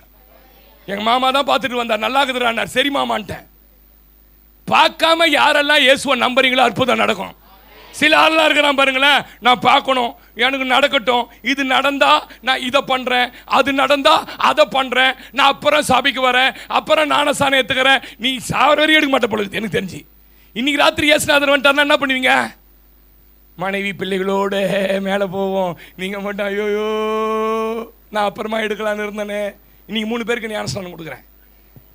எங்க மாமா தான் பார்த்துட்டு வந்தார், நல்லா இருக்குதுறான்னார். சரி மாமான்ட்டேன். பார்க்காம யாரெல்லாம் இயேசுவை நம்புறீங்களோ அற்புதம் நடக்கும். சில ஆள்லாம் இருக்கிறான் பாருங்களேன், நான் பார்க்கணும், எனக்கு நடக்கட்டும், இது நடந்தா நான் இதை பண்றேன், அது நடந்தா அதை பண்றேன், நான் அப்புறம் சபைக்கு வரேன், அப்புறம் ஞானஸ்நானம் எடுத்துக்கிறேன். நீ சாவர வரையும் எடுக்க மாட்டே பொழுது எனக்கு தெரிஞ்சு. இன்னைக்கு ராத்திரி இயேசுநாதர் வந்துட்டாருன்னா என்ன பண்ணுவீங்க? மனைவி பிள்ளைகளோடு மேலே போவோம். நீங்கள் மட்டும் ஐயோயோ நான் அப்புறமா எடுக்கலான்னு இருந்தேனே. இன்னைக்கு 3 பேருக்கு ஞானஸ்நானம் கொடுக்குறேன்.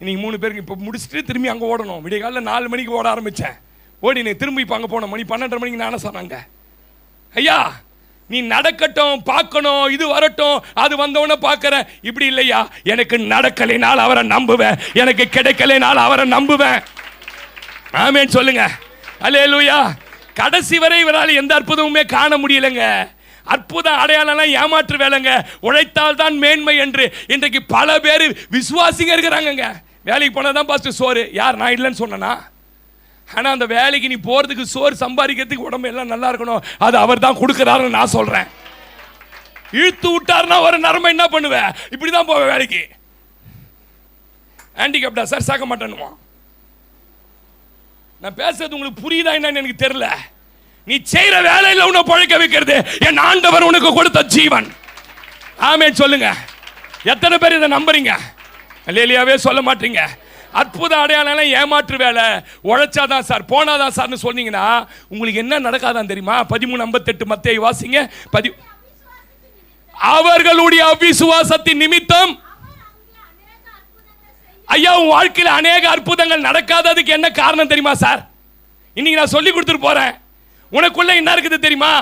இன்னைக்கு 3 பேருக்கு இப்போ முடிச்சுட்டு திரும்பி அங்கே ஓடணும். விடிய காலையில் 4 மணிக்கு ஓட ஆரம்பித்தேன். ஓடினே திரும்பி இப்போ அங்கே போனோம். மணி 12:30 மணிக்கு ஞானஸ்நானங்க. ஐயா நீ நடக்கட்டும், பார்க்கணும், இது வரட்டும், அது வந்தவன பார்க்கறேன். இப்படி இல்லையா, எனக்கு நடக்கலைனால் அவரை நம்புவேன், எனக்கு கிடைக்கலைனால் அவரை நம்புவேன். ஆமென் சொல்லுங்க. அல்லேலூயா. கடைசி வரை இவரால் எந்த அற்புதமுமே காண முடியலைங்க. அற்புதம் அடையாளம்லாம் ஏமாற்று வேலைங்க. உழைத்தால் தான் மேன்மை என்று இன்றைக்கு பல பேர் விசுவாசிங்க இருக்கிறாங்க. வேலைக்கு போனால் தான் பாஸ்டர் சோறு. யார்? நான் இல்லைன்னு சொன்னேனா? ஆனால் அந்த வேலைக்கு நீ போகிறதுக்கு, சோறு சம்பாதிக்கிறதுக்கு உடம்பு எல்லாம் நல்லா இருக்கணும், அது அவர் தான் கொடுக்குறாருன்னு நான் சொல்கிறேன். இழுத்து விட்டாருன்னா ஒரு நரம்பை என்ன பண்ணுவேன்? இப்படி தான் போவேன் வேலைக்கு. ஹேண்டிகேப்டா சார், சேர்க்க மாட்டேன்னுமா? நான் பேசுறது உங்களுக்கு புரியுதா என்னன்னு எனக்கு தெரியல. நீ செய்யற வேலையில் உன்னை பழைக்க வைக்கிறது என் ஆண்டவர் உனக்கு கொடுத்த ஜீவன். ஆமென் சொல்லுங்க. எத்தனை பேர் இதை நம்புறீங்க? அல்லேலூயாவே சொல்ல மாட்டீங்க. அற்புத அடையாளம் ஏமாற்று வேலை. உழைச்சாதான் சார், போனாதான் சார்னு சொன்னீங்கன்னா உங்களுக்கு என்ன நடக்காதான் தெரியுமா? 13:58 மத்தேயு வாசிங்க. அவர்களுடைய அவிசுவாசத்தின் நிமித்தம். ஐயா உன் வாழ்க்கையில் அநேக அற்புதங்கள் நடக்காததுக்கு என்ன காரணம் தெரியுமா சார்? இன்னைக்கு நான் சொல்லி கொடுத்துட்டு போறேன். உனக்குள்ள என்ன இருக்குது தெரியுமா?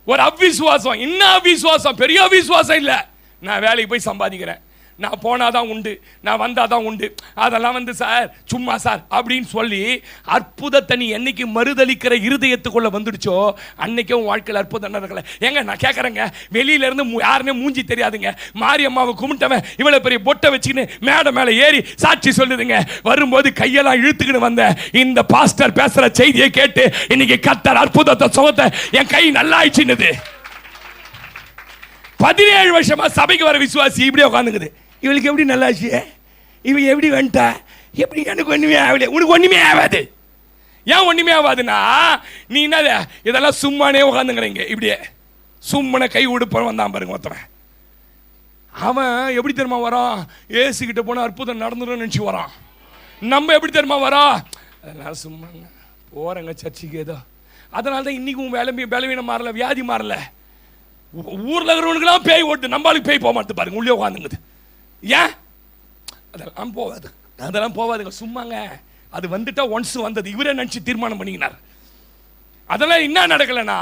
ஒரு அவிசுவாசம். இன்னும் அவிசுவாசம், பெரிய அவிசுவாசம் இல்லை. நான் வேலைக்கு போய் சம்பாதிக்கிறேன், நான் போனாதான் உண்டு, நான் வந்தாதான் உண்டு, அதெல்லாம் சார் சும்மா சார் அப்படின்னு சொல்லி அற்புதத்தை நீ என்னைக்கு மறுதளிக்கிற இருதயத்துக்குள்ள வந்துடுச்சோ அன்னைக்கே உன் வாழ்க்கையில் அற்புதம் நடக்கல. ஏங்க நான் கேட்குறேங்க, வெளியில இருந்து யாருன்னே மூஞ்சி தெரியாதுங்க, மாரியம்மாவை கும்பிட்டவன் இவ்வளோ பெரிய பொட்டை வச்சுக்கின்னு மேடை மேலே ஏறி சாட்சி சொல்லுதுங்க. வரும்போது கையெல்லாம் இழுத்துக்கின்னு வந்த இந்த பாஸ்டர் பேசுற செய்தியை கேட்டு இன்னைக்கு கர்த்தர் அற்புதத்தை சுகத்தை என் கை நல்லா ஆயிடுச்சுன்னுது. 17 வருஷமா சபைக்கு வர விசுவாசி இப்படியே உட்காந்துக்குது. இவளுக்கு எப்படி நல்லாச்சு, இவன் எப்படி வந்துட்டா, எப்படி எனக்கு ஒன்றுமே ஆகல. உனக்கு ஒன்றுமே ஆகாது. ஏன் ஒன்றுமே ஆகாதுன்னா நீ என்ன இதெல்லாம் சும்மானே உட்காந்துங்கிறீங்க. இப்படியே சும்மனை கை உடுப்ப வந்தான் பாருங்க ஒருத்தவன். அவன் எப்படி தெரியுமா வரான்? ஏசுகிட்ட போனால் அற்புதம் நடந்துடும் நினச்சி வரான். நம்ம எப்படி தெரியுமா வரோம்? அதெல்லாம் சும்மாங்க போகிறேங்க சர்ச்சுக்கு ஏதோ. அதனால தான் இன்றைக்கும் பலவீனம் மாறல, வியாதி மாறல. ஊரில் இருக்கிறவனுக்குலாம் பேய் ஓட்டு, நம்மளுக்கு பேய் போக மாட்டேது பாருங்க, உள்ளே உட்காந்துங்குது. ஏன்? அதெல்லாம் போகாது, அதெல்லாம் போகாதுங்க, சும்மாங்க. அது வந்துட்டா ஒன்ஸ் வந்தது. இவரே நினச்சி தீர்மானம் பண்ணிக்கினார். அதெல்லாம் என்ன நடக்கலைன்னா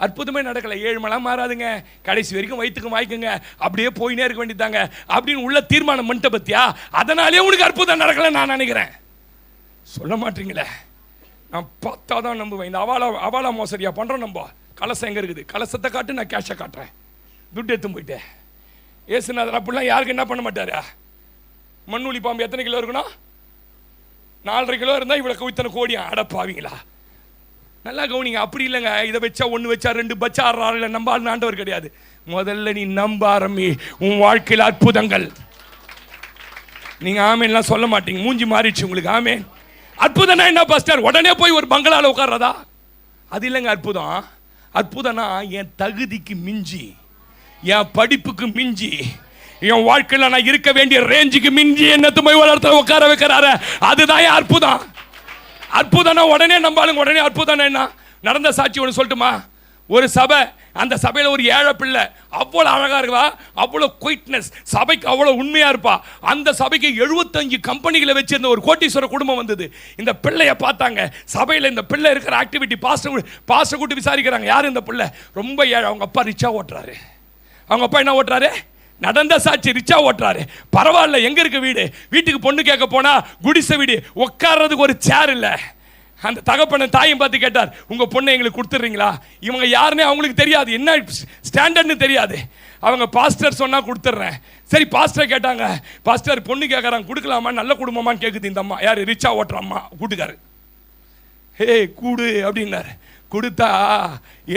அற்புதமே நடக்கலை. 7 மணி மாறாதுங்க, கடைசி வரைக்கும் வயிற்றுக்கு வாய்க்குங்க, அப்படியே போயினே இருக்க வேண்டியதாங்க அப்படின்னு உள்ள தீர்மானம் பண்ணிட்ட பத்தியா. அதனாலே உனக்கு அற்புதம் நடக்கலை நான் நினைக்கிறேன். சொல்ல மாட்டீங்களே, நான் பார்த்தா தான் நம்புவேன். இந்த அவாலா மோசடியா பண்ணுறோம். நம்ம கலசம் எங்கே இருக்குது, கலசத்தை காட்டு, நான் கேஷை காட்டுறேன், துட்டு எடுத்து போயிட்டேன். ஏசுநாதர் அப்படிலாம் யாருக்கு என்ன பண்ண மாட்டாரா? மண்ணூலி பாம்பு எத்தனை கிலோ இருக்கணும்? 4.5 கிலோ இருந்தால் இவ்வளோ இத்தனை கோடியா? அடப்பாவீங்களா? நல்லா கவனிங்க. அப்படி இல்லைங்க. இதை வச்சா 1 வச்சா 2 வச்சா 6 நம்ப ஆண்டவர் கிடையாது. முதல்ல நீ நம்ப ஆரம்பி, உன் வாழ்க்கையில் அற்புதங்கள். நீங்க ஆமேன்லாம் சொல்ல மாட்டீங்க, மூஞ்சி மாறிடுச்சு உங்களுக்கு. ஆமேன். அற்புதம்னா என்ன பாஸ்டர்? உடனே போய் ஒரு பங்களால உட்கார்றதா? அது இல்லைங்க அற்புதம். அற்புதம்னா என் தகுதிக்கு மிஞ்சி, என் படிப்புக்கு மிஞ்சி, என் வாழ்க்கையில் நான் இருக்க வேண்டிய ரேஞ்சுக்கு மிஞ்சி என்னத்து போய் ஒரு இடத்துல உட்கார வைக்கிறாரு. அதுதான் என் அற்புதம். அற்புதம்னா உடனே நம்பாளுங்க. உடனே அற்புதம் என்ன? நடந்த சாட்சி ஒன்று சொல்லட்டுமா? ஒரு சபை, அந்த சபையில் ஒரு ஏழை பிள்ளை அவ்வளோ அழகாக இருக்கா, அவ்வளோ குயிட்னஸ், சபைக்கு அவ்வளோ உண்மையாக இருப்பா. அந்த சபைக்கு 75 கம்பெனிகளை வச்சிருந்த ஒரு கோட்டீஸ்வர குடும்பம் வந்தது. இந்த பிள்ளையை பார்த்தாங்க. சபையில் இந்த பிள்ளை இருக்கிற ஆக்டிவிட்டி பாஸ்டர் கூட்டி விசாரிக்கிறாங்க, யார் இந்த பிள்ளை? ரொம்ப ஏழை. அவங்க அப்பா ரிச்சா ஓட்டுறாரு. அவங்க அப்பா என்ன ஓட்டுறாரு? நடந்த சாட்சி, ரிச்சா ஓட்டுறாரு. பரவாயில்ல, எங்க இருக்கு வீடு? வீட்டுக்கு பொண்ணு கேட்க போனா குடிசை வீடு, உட்கார்றதுக்கு ஒரு சேர் இல்லை. அந்த தகப்பனை தாயும் பார்த்து கேட்டார், உங்க பொண்ணை எங்களுக்கு கொடுத்துறீங்களா? இவங்க யாருன்னே அவங்களுக்கு தெரியாது, என்ன ஸ்டாண்டர்ட்னு தெரியாது. அவங்க பாஸ்டர் சொன்னா கொடுத்துட்றேன். சரி, பாஸ்டர் கேட்டாங்க. பாஸ்டர் பொண்ணு கேட்கறாங்க, கொடுக்கலாமா? நல்ல குடும்பமான்னு கேட்குது இந்த அம்மா. யாரு? ரிச்சா ஓட்டுற அம்மா கூட்டுக்காரு. ஹே கூடு அப்படின்னாரு. கொடுத்தா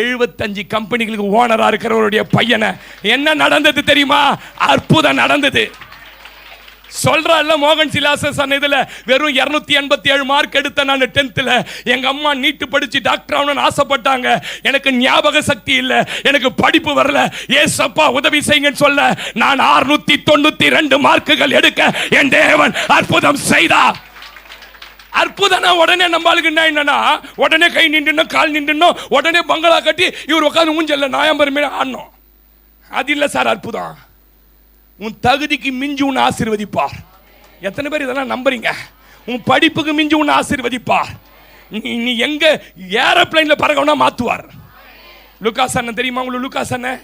75 கம்பெனிகளுக்கு ஓனரா இருக்கிறவருடைய பையனை. என்ன நடந்தது தெரியுமா? அற்புதம் நடந்தது. சொல்றல்ல, மோகன் சிலாசஸ் இதுல வெறும் 287 மார்க் எடுத்த நான் 10th. எங்க அம்மா நீட்டு படிச்சு டாக்டர் ஆகணும்னு ஆசைப்பட்டாங்க. எனக்கு ஞாபக சக்தி இல்ல, எனக்கு படிப்பு வரல. ஏசப்பா உதவி செய்யுங்கன்னு சொல்ல நான் 692 மார்க்குகள் எடுக்க என் தேவன் அற்புதம் செய்தார். அற்புதம். உடனே நம்மளுக்கு என்னன்னா, உடனே கை நின்றுணும், கால் நின்றுணும், உடனே பங்களா கட்டி இவர் உட்காந்து ஊஞ்சல்ல நாயம்பரமே ஆடணும். அது இல்லை சார் அற்புதம். உன் தகுதிக்கு மிஞ்சி உன்னை ஆசீர்வதிப்பார். எத்தனை பேர் இதெல்லாம் நம்புறீங்க? உன் படிப்புக்கு மிஞ்சி உன்னை ஆசீர்வதிப்பார். நீ எங்க ஏரோப்ளைன்ல பறக்கணும்னா மாத்துவார். லுகாஸ் அண்ணன் தெரியுமா உங்களுக்கு? லுகாஸ் அண்ணன்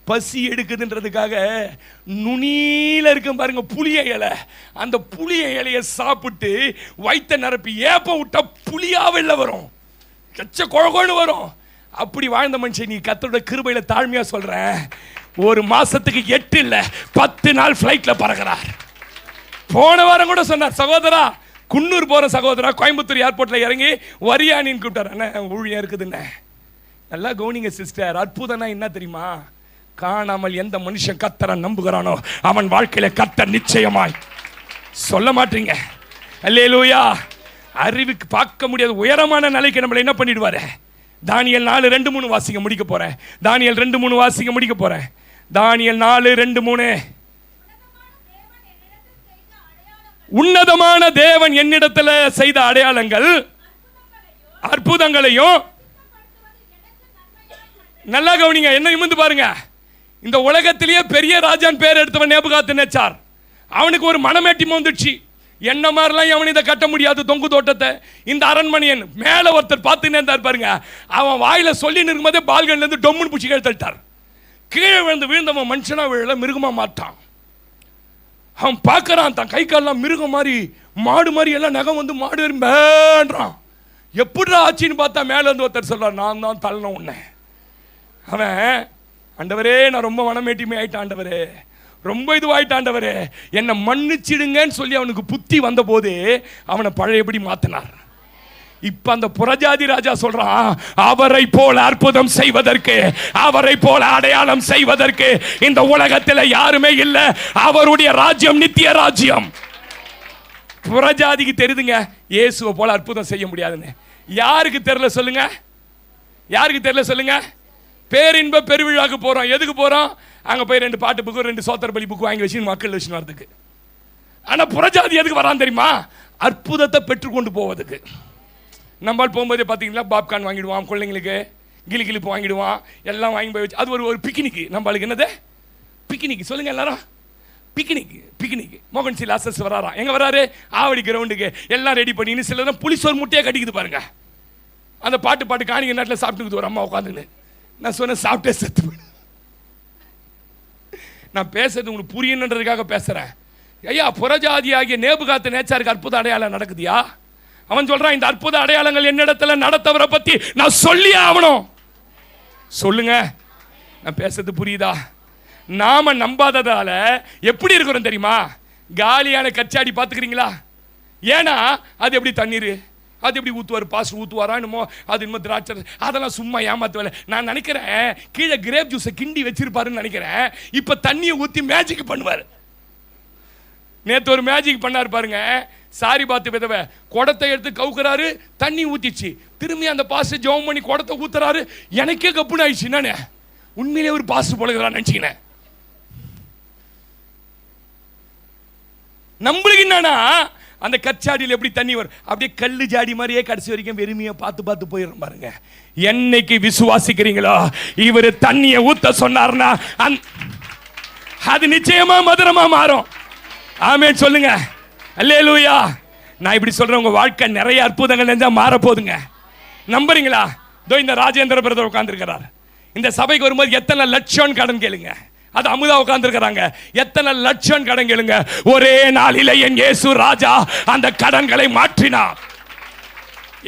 பசி எடுக்குதுன்றதுக்காக நுனியில இருக்கும் பாருங்க புளிய இலை, அந்த புளிய இலையை சாப்பிட்டு வயிற்ற நிரப்பி ஏப்ப விட்டா புளியா வெளில வரும், கச்ச குழகோன்னு வரும். அப்படி வாழ்ந்த மனுஷன் நீ கர்த்தரோட கிருபையில தாழ்மையா சொல்றேன், 1 மாசத்துக்கு 8 இல்ல 10 நாள் ஃபிளைட்ல பறக்கிறார். போன வாரம் கூட சொன்னார், சகோதரா குன்னூர் போற சகோதரா கோயம்புத்தூர் ஏர்போர்ட்ல இறங்கி வரியானின்னு கூப்பிட்டார். அண்ணா ஊழியம் இருக்குதுண்ணே. நல்லா கவனிங்க சிஸ்டர். அற்புதம்னா என்ன தெரியுமா? காணாமல் எந்த மனுஷன் கர்த்தரை நம்புகிறானோ அவன் வாழ்க்கையில கர்த்தர் நிச்சயமாய். சொல்ல மாட்டீங்க? அல்லேலூயா. அறிவுக்கு பார்க்க முடியாத உயரமான நிலைக்கு நம்மளை என்ன பண்ணிடுவாரு? தானியேல் 4:2-3 வாசிக்க முடிக்க போறேன். தானியேல் 2:3 வாசிக்க முடிக்க போறேன். தானியேல் 4:2-3. உன்னதமான தேவன் என்னிடத்துல செய்த அடையாளங்கள் அற்புதங்களையும். நல்லா கவனிங்க, என்ன நிமிர்ந்து பாருங்க. இந்த உலகத்திலேயே பெரிய ராஜான் பேர் எடுத்தவன் நேபுகாத்நேச்சார். அவனுக்கு ஒரு மனமேட்டி வந்துடுச்சு, என்ன மாதிரிலாம் அவன் இதை கட்ட முடியாது தொங்கு தோட்டத்தை. இந்த அரண்மனையன் மேல ஒருத்தர் பார்த்துன்னே இருந்தார் பாருங்க. அவன் வாயில சொல்லி நிற்கும் போதே பால்கள்ல இருந்து டொம்முன்னு பூச்சி கழுத்தட்டார். கீழே விழுந்தவன் மனுஷனா விழல, மிருகமா மாட்டான். அவன் பார்க்கறான், தான் கை கால்லாம் மிருகம் மாதிரி, மாடு மாதிரி எல்லாம் நகம் வந்து மாடு வேண்டான். எப்படிடா ஆச்சின்னு பார்த்தா மேல இருந்து ஒருத்தர் சொல்றான், நான் தான் தள்ளன உன்னை. அவன், ஆண்டவரே நான் ரொம்ப மனமேட்டிமை ஆயிட்டான் ஆண்டவரே, ரொம்ப இதுவாயிட்டாண்டவரே, என்னை மன்னிச்சிடுங்கன்னு சொல்லி அவனுக்கு புத்தி வந்த போது அவனை பழையபடி மாத்தினார். இப்ப அந்த புறஜாதி ராஜா சொல்றான், அவரை போல அற்புதம் செய்வதற்கு, அவரை போல அடையாளம் செய்வதற்கு இந்த உலகத்தில் யாருமே இல்லை. அவருடைய ராஜ்யம் நித்திய ராஜ்யம். புறஜாதிக்கு தெரியுதுங்க இயேசுவை போல அற்புதம் செய்ய முடியாதுன்னு. யாருக்கு தெரியல சொல்லுங்க? யாருக்கு தெரியல சொல்லுங்க? பேரின்ப பெருவிழாக்கு போறோம். எதுக்கு போறோம்? அங்க போய் 2 பாட்டு புக்கு 2 சோத்திர பலி புக்கு வாங்கி வச்சு மக்கள் வச்சு வரதுக்கு. ஆனா புறஜாதி எதுக்கு வரான் தெரியுமா? அற்புதத்தை பெற்றுக்கொண்டு போவதுக்கு. நம்மால் போகும்போதே பார்த்தீங்களா, பாப்கார்ன் வாங்கிடுவான், குழந்தைங்களுக்கு கிளிப்பு வாங்கிடுவான், எல்லாம் வாங்கி போய் வச்சு அது ஒரு பிக்னிக். நம்மளுக்கு என்னது பிக்னிக் சொல்லுங்க எல்லாரும்? பிக்னிக். மோகன் சிலாசஸ் வராராம். எங்க வராரு? ஆவடி கிரவுண்டுக்கு எல்லாம் ரெடி பண்ணி சில புளிசோர் முட்டையை கட்டிக்குது பாருங்க. அந்த பாட்டு காணிக்க நேரத்தில் சாப்பிட்டுக்குது ஒரு அம்மா உட்காந்துன்னு. நான் சொன்னேன் சாப்பிட்டே செத்து. நான் பேசுறது உங்களுக்கு புரியணுன்றதுக்காக பேசுறேன். ஐயா, புறஜாதி ஆகிய நேபுகாத்து நேச்சாருக்கு அற்புத அடையாளம் நடக்குதியா? அவன் சொல்றான் இந்த அற்புத அடையாளங்கள் என்னிடத்துல நடத்தவரை பத்தி நான் சொல்லி ஆகணும். சொல்லுங்க, நான் பேசுறது புரியுதா? நாம நம்பாததால எப்படி இருக்கிறோம் தெரியுமா? காலியான கச்சாடி பார்த்துக்கிறீங்களா? ஏன்னா அது எப்படி தண்ணீர், அது எப்படி ஊற்றுவார், பாஸ்டர் ஊற்றுவாரா என்னமோ, அது இன்னும் திராட்சை, அதெல்லாம் சும்மா ஏமாத்துவல. நான் நினைக்கிறேன் கீழே கிரேப் ஜூஸை கிண்டி வச்சிருப்பாருன்னு நினைக்கிறேன். இப்போ தண்ணியை ஊற்றி மேஜிக் பண்ணுவார். நேற்று ஒரு மேஜிக் பண்ணார் பாருங்க. சாரி பார்த்து விதவை குடத்தை எடுத்து கவுக்குறாரு, தண்ணி ஊத்திச்சு. திரும்பி அந்த பாஸ்டர் ஜெபம் பண்ணி குடத்தை ஊத்துறாரு. எனக்கே கப்புன்னு ஆயிடுச்சு. நானே உண்மையிலே ஒரு பாஸ்டர் போலகிறான்னு நினைச்சிக்கினேன். நம்மளுக்கு என்னன்னா அந்த கச்சாடியில் எப்படி தண்ணி வரும், அப்படியே கல்லு ஜாடி மாதிரியே கடைசி வரைக்கும் வெறுமையை பார்த்து போயிடும் பாருங்க. என்னைக்கு விசுவாசிக்கிறீங்களோ இவர் தண்ணியை ஊத்த சொன்னார்னா அது நிச்சயமா மதுரமா மாறும். ஆமென் சொல்லுங்க. அல்லேலூயா. நான் இப்படி சொல்றேன், உங்க வாழ்க்கை நிறைய அற்புதங்கள் நினைஞ்சா மாற போதுங்க. நம்புறீங்களா? இதோ இந்த ராஜேந்திர பிரதர் உட்கார்ந்துருக்கிறார். இந்த சபைக்கு வரும்போது எத்தனை லட்சம் கடன் கேளுங்க. அது அமுதா உட்கார்ந்துருக்கிறாங்க. எத்தனை லட்சம் கடன் கேளுங்க. ஒரே நாளிலே என் இயேசு ராஜா அந்த கடன்களை மாற்றினார்.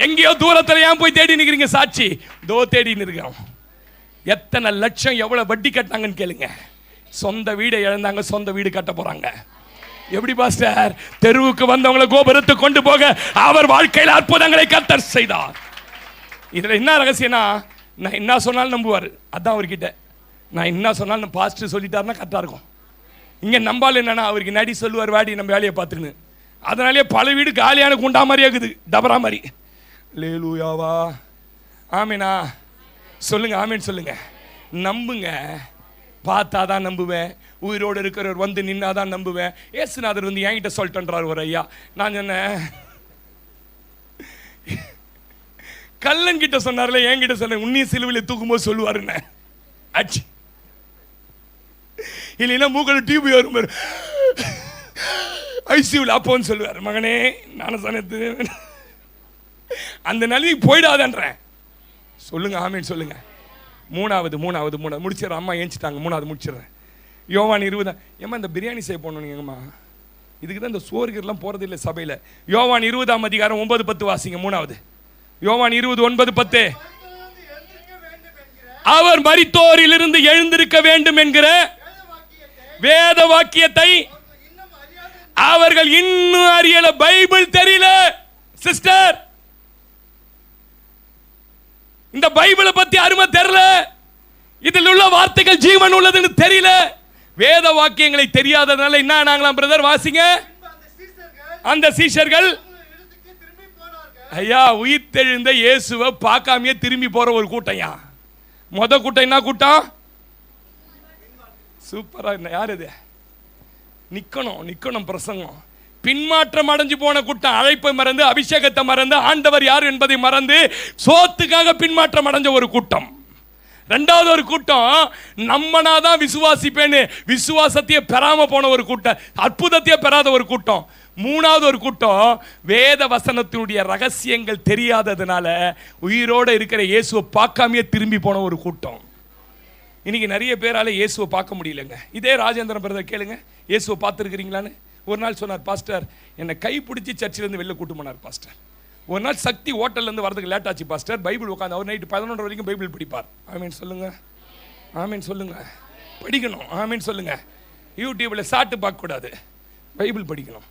எங்கேயோ தூரத்தில் ஏன் போய் தேடி நிக்கிறீங்க? சாட்சி தோ தேடி நிற்கிறோம். எத்தனை லட்சம் எவ்வளவு வட்டி கட்டினாங்கன்னு கேளுங்க. சொந்த வீடை இழந்தாங்க, சொந்த வீடு கட்ட போறாங்க. எப்படி பாஸ்டர்? தெருவுக்கு வந்தவங்களை கோபுரத்துக்கு கொண்டு போக அவர் வாழ்க்கையில் அற்புதங்களை கர்த்தர் செய்தார். இதுல என்ன ரகசியம்னா, நான் என்ன சொன்னாலும் நம்புவார். அதான் அவர்கிட்ட நான் என்ன சொன்னாலும் பாஸ்டர் சொல்லிட்டாருன்னா கரெக்டாக இருக்கும். இங்கே நம்பால் என்னன்னா அவருக்கு நடி சொல்லுவார், வாடி நம்ம வேலையை பார்த்துன்னு. அதனாலே பல வீடு காலியான குண்டா மாதிரி இருக்குது, டபரா மாதிரி. லேலூயாவா, ஆமீனா சொல்லுங்க, ஆமீன் சொல்லுங்க. நம்புங்க. பார்த்தாதான் நம்புவேன். உயிரோடு இருக்கிறவர் வந்து நின்னாதான் நம்புவேன். ஏசுநாதர் வந்து என்கிட்ட சொல்லிட்டுன்றார் ஒரு ஐயா. நான் சொன்னேன், கல்லன் கிட்ட சொன்னார்ல, என்கிட்ட சொன்னேன் உன்னையும் சிலுவையில் தூக்கும்போது சொல்லுவாருன்னு. ஆச்சு இல்லைன்னா மூக்கல டியூப் வரும் ஐசியூவில் அப்போன்னு சொல்லுவார். மகனே நானும் சொன்னது அந்த நிலைக்கு போயிடாதன்றேன். சொல்லுங்க, ஆமீன் சொல்லுங்க. மூணாவது முடிச்சிடறேன். அம்மா ஏஞ்சிட்டாங்க. மூணாவது முடிச்சிடுறேன். யோவான் 20. ஏம்மா இந்த பிரியாணி செய்ய போனோம் எங்கம்மா, இதுக்கு தான் இந்த சோறுகெல்லாம் போறது இல்லை சபையில். யோவான் 20ஆம் அதிகாரம் 9-10 வாசிங்க. மூணாவது யோவான் 20:9-10. அவர் மரித்தோரிலிருந்து எழுந்திருக்க வேண்டும் என்கிற வேத வாக்கியத்தை அவர்கள் இன்னும் அறியல. பைபிள் தெரியல சிஸ்டர். இந்த பைபிளை பத்தி அருமை தெரியல. இதில் உள்ள வார்த்தைகள் ஜீவன் உள்ளதுன்னு தெரியல. வேத வாக்கியங்களை தெரியாததுனால என்ன ஆனாங்களாம் பிரதர்? வாசிங்க. அந்த சீஷர்கள் ஐயா உயிர் தெழுந்த இயேசுவை பார்க்காமையே திரும்பி போற ஒரு கூட்டம். மொத கூட்டம் என்ன கூட்டம்? சூப்பரா யார் இது? நிக்கணும் பிரசங்கம். பின்மாற்றம் அடைஞ்சு போன கூட்டம். அழைப்பை மறந்து, அபிஷேகத்தை மறந்து, ஆண்டவர் யார் என்பதை மறந்து சோத்துக்காக பின்மாற்றம் அடைஞ்ச ஒரு கூட்டம். ரெண்டாவது ஒரு கூட்டம் நம்மனாதான் விசுவாசிப்பேன்னு விசுவாசத்தையே பெறாம போன ஒரு கூட்டம், அற்புதத்தையே பெறாத ஒரு கூட்டம். மூணாவது ஒரு கூட்டம் வேத வசனத்தினுடைய ரகசியங்கள் தெரியாததுனால உயிரோடு இருக்கிற இயேசுவை பார்க்காமையே திரும்பி போன ஒரு கூட்டம். இன்னைக்கு நிறைய பேரால இயேசுவை பார்க்க முடியலங்க. இதே ராஜேந்திரன் பிரதர் கேளுங்க, இயேசுவை பார்த்துருக்கிறீங்களான்னு. ஒரு நாள் சொன்னார், பாஸ்டர் என்னை கைப்பிடிச்சி சர்ச்சிலேருந்து வெளில கூட்டு போனார் பாஸ்டர். ஒரு நாள் சக்தி ஹோட்டல்லேருந்து வரதுக்கு லேட் ஆச்சு பாஸ்டர். பைபிள் உட்காந்து அவர் நைட்டு 11 வரைக்கும் பைபிள் படிப்பார். ஆமீன் சொல்லுங்க, ஆமீன் சொல்லுங்க. படிக்கணும், ஆமீன் சொல்லுங்க. யூடியூப்பில் சாட்டு பார்க்கக்கூடாது, பைபிள் படிக்கணும்.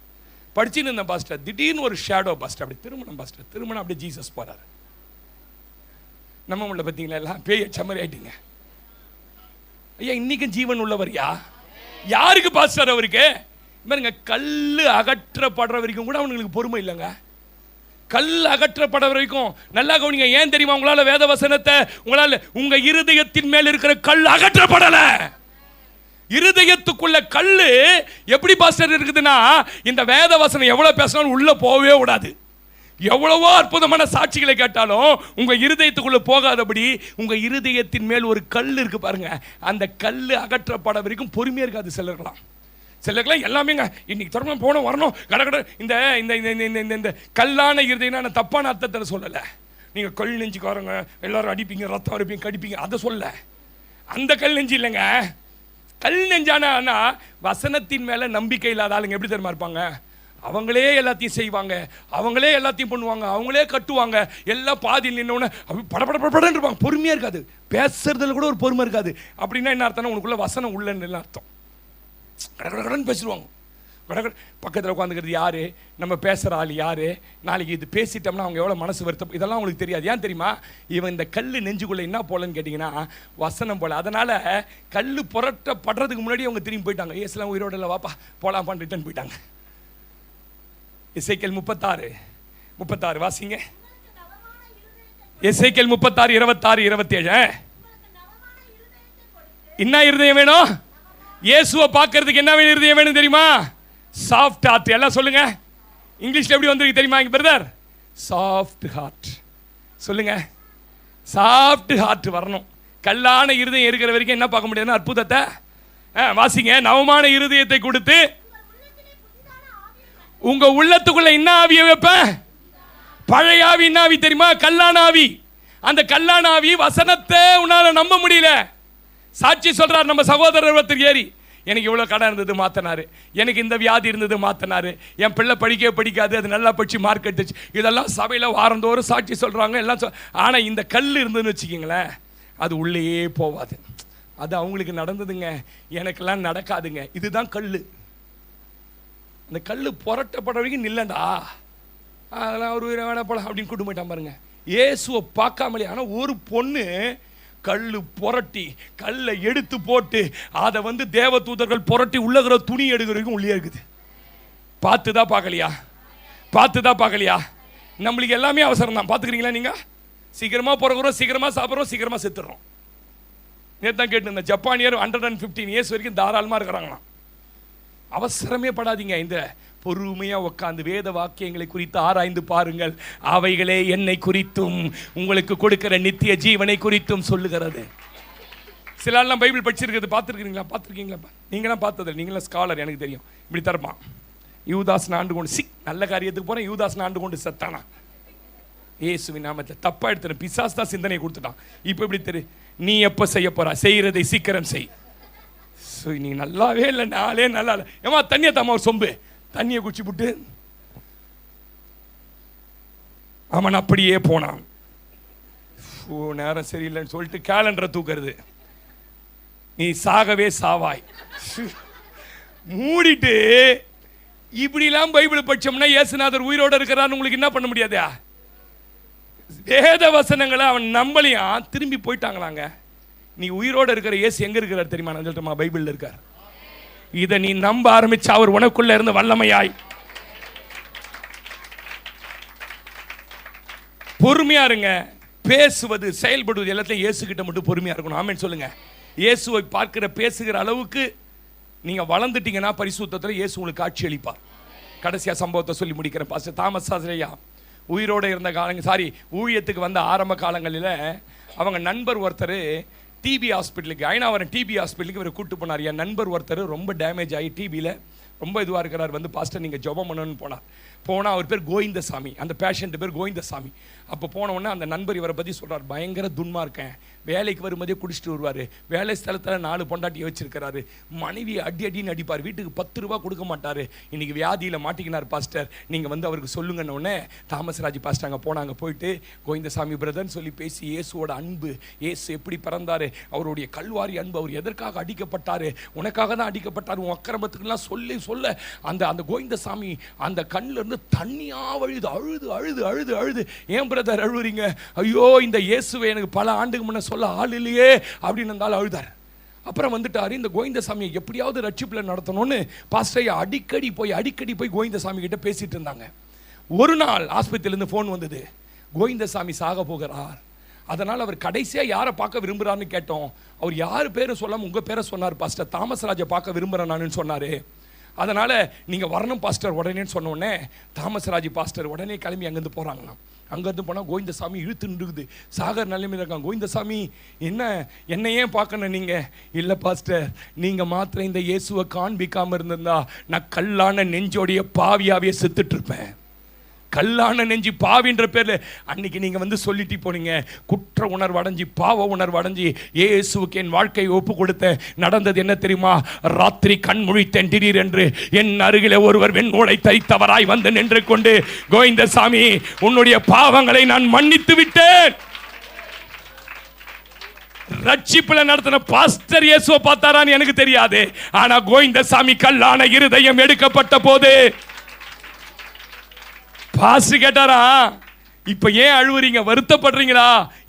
படிச்சுன்னு இருந்தேன் பாஸ்டர். திடீர்னு ஒரு ஷேடோ பாஸ்டர் அப்படி திருமணம் பாஸ்டர், திருமணம் அப்படியே ஜீசஸ் போறாரு. நம்ம உள்ள பார்த்தீங்களா எல்லாம் பேய் சம்மரி ஆயிட்டீங்க. ஐயா இன்னைக்கும் ஜீவன் உள்ளவர் யாருக்கு பாஸ்டர்? அவருக்கு பாருங்க, கல் அகற்றப்படுற வரைக்கும் கூட அவங்களுக்கு பொறுமை இல்லைங்க. கல் அகற்றப்பட வரைக்கும் நல்லா கவனிங்க. ஏன் தெரியுமா? உங்களால வேத வசனத்தை, உங்களால உங்க இருதயத்தின் மேல் இருக்கிற கல் அகற்றப்படல. இருதயத்துக்குள்ள கல்லு எப்படி பாஸ்டர் இருக்குதுன்னா, இந்த வேத வசனம் எவ்வளவு பேசினாலும் உள்ள போகவே கூடாது. எவ்வளவோ அற்புதமான சாட்சிகளை கேட்டாலும் உங்க இருதயத்துக்குள்ள போகாதபடி உங்க இருதயத்தின் மேல் ஒரு கல் இருக்கு பாருங்க. அந்த கல் அகற்றப்பட வரைக்கும் பொறுமையா இருக்காது சிலர்லாம். சிலருக்குலாம் எல்லாமேங்க இன்னைக்கு தொடர்ந்து போனோம் வரணும் கடகட. இந்த இந்த இந்த இந்த கல்லான இருதயம் நான் தப்பான அர்த்தத்தில் சொல்லலை. நீங்கள் கல் நெஞ்சுக்காரங்க எல்லாரும் அடிப்பீங்க, ரத்தம் அடிப்பீங்க, கடிப்பீங்க, அதை சொல்ல. அந்த கல் நெஞ்சு இல்லைங்க. கல் நெஞ்சானா வசனத்தின் மேலே நம்பிக்கை இல்லாத ஆளுங்க எப்படி தெரியுமா இருப்பாங்க? அவங்களே எல்லாத்தையும் செய்வாங்க, அவங்களே எல்லாத்தையும் பண்ணுவாங்க, அவங்களே கட்டுவாங்க, எல்லாம் பாதியில் நின்னோன்னு படப்படப்படன்னு இருப்பாங்க. பொறுமையாக இருக்காது, பேசுறதுல கூட ஒரு பொறுமை இருக்காது. அப்படின்னா என்ன அர்த்தம்னா உனக்குள்ள வசனம் உள்ளன்னு அர்த்தம். கடகடன்னு பேசிடுவாங்க. பக்கத்தில் உட்காந்துக்கிறது யாரு, நம்ம பேசுகிற ஆள் யாரு, நாளைக்கு இது பேசிட்டோம்னா அவங்க எவ்வளோ மனசு வருத்தம், இதெல்லாம் உங்களுக்கு தெரியாது. ஏன் தெரியுமா? இவன் இந்த கல் நெஞ்சுக்குள்ளே என்ன போலன்னு கேட்டிங்கன்னா வசனம் போல. அதனால் கல் புரட்டப்படுறதுக்கு முன்னாடி அவங்க திரும்பி போயிட்டாங்க. ஏசுலாம் உயிரோடு இல்லை, வாப்பா போலாம்ப்பான்னு ரிட்டர்ன் போயிட்டாங்க. எசேக்கியேல் 36 வாசிங்க. எசேக்கியேல் 36 26 27. என்ன இருதயம் வேணும்? இயேசுவை பார்க்கறதுக்கு என்ன வேணும்? இருதயம் வேணும் தெரியுமா? Soft heart. எல்லாம் சொல்லுங்க. இங்கிலீஷ்ல எப்படி வந்திருக்கு தெரியுமா பிரதர்? Soft heart. சொல்லுங்க, சாஃப்ட் ஹார்ட் வரணும். கல்லான இருதயம் இருக்கிற வரைக்கும் என்ன பார்க்க முடியாதுன்னா அற்புதத்தை. வாசிங்க. நவமான இருதயத்தை கொடுத்து உங்க உள்ளத்துக்குள்ள என்ன ஆவியை வைப்பேன்? பழைய ஆவி. என்ன ஆவி தெரியுமா? கல்லான ஆவி. அந்த கல்லான ஆவி வசனத்தை உன்னால நம்ப முடியல. சாட்சி சொல்றார் நம்ம சகோதரர் ஒருத்தர் ஏறி, எனக்கு இவ்வளோ கடன் இருந்தது மாற்றினாரு, எனக்கு இந்த வியாதி இருந்தது மாற்றினாரு, என் பிள்ளை படிக்கவே படிக்காது, அது நல்லா படிச்சு மார்க் எடுத்துச்சு. இதெல்லாம் சபையில் வாரந்தோறும் சாட்சி சொல்கிறாங்க எல்லாம். ஆனால் இந்த கல் இருந்ததுன்னு வச்சுக்கிங்களேன், அது உள்ளேயே போவாது. அது அவங்களுக்கு நடந்ததுங்க, எனக்கெல்லாம் நடக்காதுங்க. இதுதான் கல். அந்த கல் புரட்டப்பட வரைக்கும் நில்லண்டா, அதெல்லாம் ஒரு வேணா போல அப்படின்னு கூட்டு போயிட்டான் பாருங்க. இயேசுவை பார்க்காமலே. ஆனால் ஒரு பொண்ணு கல்லு புரட்டி கல்லை எடுத்து போட்டு அதை தேவ தூதர்கள் புரட்டி உள்ளகிற துணி எடுக்கிறதுக்கும் உள்ளே இருக்குது. பார்த்துதான் பார்க்கலையா? நம்மளுக்கு எல்லாமே அவசரம் தான். பார்த்துக்கிறீங்களா? நீங்கள் சீக்கிரமா பிறகுறோம், சீக்கிரமா சாப்பிட்றோம், சீக்கிரமா செத்துறோம். நேற்று தான் கேட்டு இருந்தேன், ஜப்பானியர் 115 இயர்ஸ் வரைக்கும் தாராளமாக இருக்கிறாங்களாம். அவசரமே படாதீங்க. இந்த பொறுமையா உட்கார்ந்து வேத வாக்கியங்களை குறித்து ஆராய்ந்து பாருங்கள். அவைகளே என்னை குறித்தும் உங்களுக்கு கொடுக்கிற நித்திய ஜீவனை குறித்தும் சொல்லுகிறது. சில எல்லாம் பைபிள் படிச்சிருக்கிறது பார்த்துருக்கீங்களா? நீங்களாம் பார்த்ததில்லை, நீங்களாம் ஸ்காலர், எனக்கு தெரியும். இப்படி தரப்பான், யூதாஸ் ஆண்டு கொண்டு நல்ல காரியத்துக்கு போறேன், யூதாஸ் ஆண்டு கொண்டு செத்தானா இயேசுவின் நாமத்தில். தப்பா எடுத்துறேன், பிசாசு தான் சிந்தனை கொடுத்துட்டான். இப்போ எப்படி தெரியும்? நீ எப்போ செய்ய போறா? செய்யறதை சீக்கிரம் செய். நீ நல்லாவே இல்லை, நாளே நல்லா இல்லை. ஏமா தண்ணியை தாமா ஒரு சொம்பு தண்ணியை குடிச்சு விட்டு அவன் அப்படியே போனான். நேரம் சரியில்லைன்னு சொல்லிட்டு கேலண்டரை தூக்குறது, நீ சாகவே சாவாய் மூடிட்டு. இப்படிலாம் பைபிள் படிச்சோம்னா இயேசுநாதர் உயிரோடு இருக்கிறான்னு உங்களுக்கு என்ன பண்ண முடியாதா? வேத வசனங்களை அவன் நம்பலையாம், திரும்பி போயிட்டாங்களாங்க. நீ உயிரோடு இருக்கிற இயேசு எங்க இருக்கிறார் தெரியுமா? நான் சொல்லிட்டோமா, பைபிள்ல இருக்கார். இதை நீ நம்ப ஆரம்பிச்சா அவர் உனக்குள்ள இருந்து வல்லமையாய். பொறுமையா இருங்க. பேசுவது செயல்படுவது எல்லாத்தையும் இயேசு கிட்ட மட்டும் பொறுமையா இருக்கணும். ஆமென் சொல்லுங்க. இயேசுவை பார்க்கிற பேசுகிற அளவுக்கு நீங்க வளர்ந்துட்டீங்கன்னா பரிசுத்தத்தில் இயேசு உங்களுக்கு காட்சி அளிப்பார். கடைசியா சம்பவத்தை சொல்லி முடிக்கிறேன். பாஸ்டர் தாமஸ் சாஸ்திரியா உயிரோடு இருந்த காலங்கள், ஊழியத்துக்கு வந்த ஆரம்ப காலங்களில் அவங்க நண்பர் ஒருத்தர் டிபி ஹாஸ்பிட்டலுக்கு, ஐநாவரம் டிபி ஹாஸ்பிட்டலுக்கு இவர் கூப்பிட்டு போனார். என் நண்பர் ஒருத்தர் ரொம்ப டேமேஜ் ஆகி டிபியில் ரொம்ப இதுவாக இருக்கிறார், பாஸ்டர் நீங்கள் ஜெபம் பண்ணணும்னு போனால் அவர் பேர் கோவிந்தசாமி, அந்த பேஷண்ட் பேர் கோவிந்தசாமி. அப்போ போன உடனே அந்த நண்பர் இவரை பற்றி சொல்கிறார், பயங்கர துன்மா இருக்கேன், வேலைக்கு வரும்போதே குடிச்சிட்டு வருவார், வேலை ஸ்தலத்தில் 4 பொண்டாட்டியை வச்சிருக்கிறாரு, மனைவி அடின்னு அடிப்பார், வீட்டுக்கு 10 ரூபா கொடுக்க மாட்டார், இன்னைக்கு வியாதியில் மாட்டிக்கினார் பாஸ்டர், நீங்கள் அவருக்கு சொல்லுங்கன்னு உடனே தாமஸ் ராஜ் பாஸ்டர் அங்கே போனாங்க. போயிட்டு கோவிந்தசாமி பிரதர்ன்னு சொல்லி பேசி இயேசுவோட அன்பு, இயேசு எப்படி பிறந்தார், அவருடைய கல்வாரி அன்பு, அவர் எதற்காக அடிக்கப்பட்டார், உனக்காக தான் அடிக்கப்பட்டார், உன் அக்கிரமத்துக்குலாம் சொல்ல அந்த கோவிந்தசாமி அந்த கண்ணில் இருந்து தண்ணியா வழுது, அழுது அழுது அழுது அழுது, ஏன் பிரதர் அழுவுறீங்க? ஐயோ இந்த இயேசுவை எனக்கு பல ஆண்டுக்கு முன்ன சொல்ல ஆள் இல்லையே அப்படின்னு இருந்தாலும் அழுதார். அப்புறம் வந்துட்டாரு. இந்த கோவிந்தசாமியை எப்படியாவது ரட்சிப்பில் நடத்தணும்னு பாஸ்டர் அடிக்கடி போய் கோவிந்தசாமி கிட்ட பேசிட்டு இருந்தாங்க. ஒரு நாள் ஆஸ்பத்திரியிலேருந்து ஃபோன் வந்தது, கோவிந்தசாமி சாக போகிறார், அதனால் அவர் கடைசியாக யாரை பார்க்க விரும்புகிறான்னு கேட்டோம். அவர் யார் பேரை சொல்லாமல் உங்கள் பேரை சொன்னார், பாஸ்டர் தாமஸ் ராஜை பார்க்க விரும்புகிறேன் நான் சொன்னார். அதனால் நீங்கள் வரணும் பாஸ்டர் உடனேன்னு சொன்னோடனே தாமஸ் ராஜ் பாஸ்டர் உடனே கிளம்பி அங்கேருந்து போகிறாங்களாம். அங்கேருந்து போனால் கோவிந்தசாமி இழுத்துன்னு இருக்குது, சாகர் நிலைமையில் இருக்காங்க. கோவிந்தசாமி என்ன ஏன் பார்க்கணும் நீங்கள்? இல்லை பாஸ்டர், நீங்கள் மாத்திரம் இந்த இயேசுவை காண்பிக்காமல் இருந்திருந்தா நான் கல்லான நெஞ்சோடைய பாவியாவே செத்துட்ருப்பேன். கல்லான நெஞ்சு பாவின்ற பேர்ல அன்னைக்கு நீங்க வந்து சொல்லிட்டு போனீங்க. குற்ற உணர்வு அடைஞ்சி, பாவ உணர்வு அடைஞ்சி இயேசுவுக்கு என் வாழ்க்கையை ஒப்பு கொடுத்த. நடந்தது என்ன தெரியுமா? ராத்திரி கண் முழித்தேன், திடீரென்று என் அருகிலே ஒருவர் வெண்மூளை தரித்தவராய் வந்து நின்று கொண்டு, கோவிந்தசாமி, உன்னுடைய பாவங்களை நான் மன்னித்து விட்டேன். ரட்சிப்புல நடத்தின பாஸ்டர் இயேசுவை பார்த்தாரான்னு எனக்கு தெரியாது. ஆனா கோவிந்தசாமி கல்லான இருதயம் எடுக்கப்பட்ட போது பாஸ்டர் கேட்டாரா, இப்ப ஏன் அழுவுறீங்க, வருத்தப்படுறீங்களா,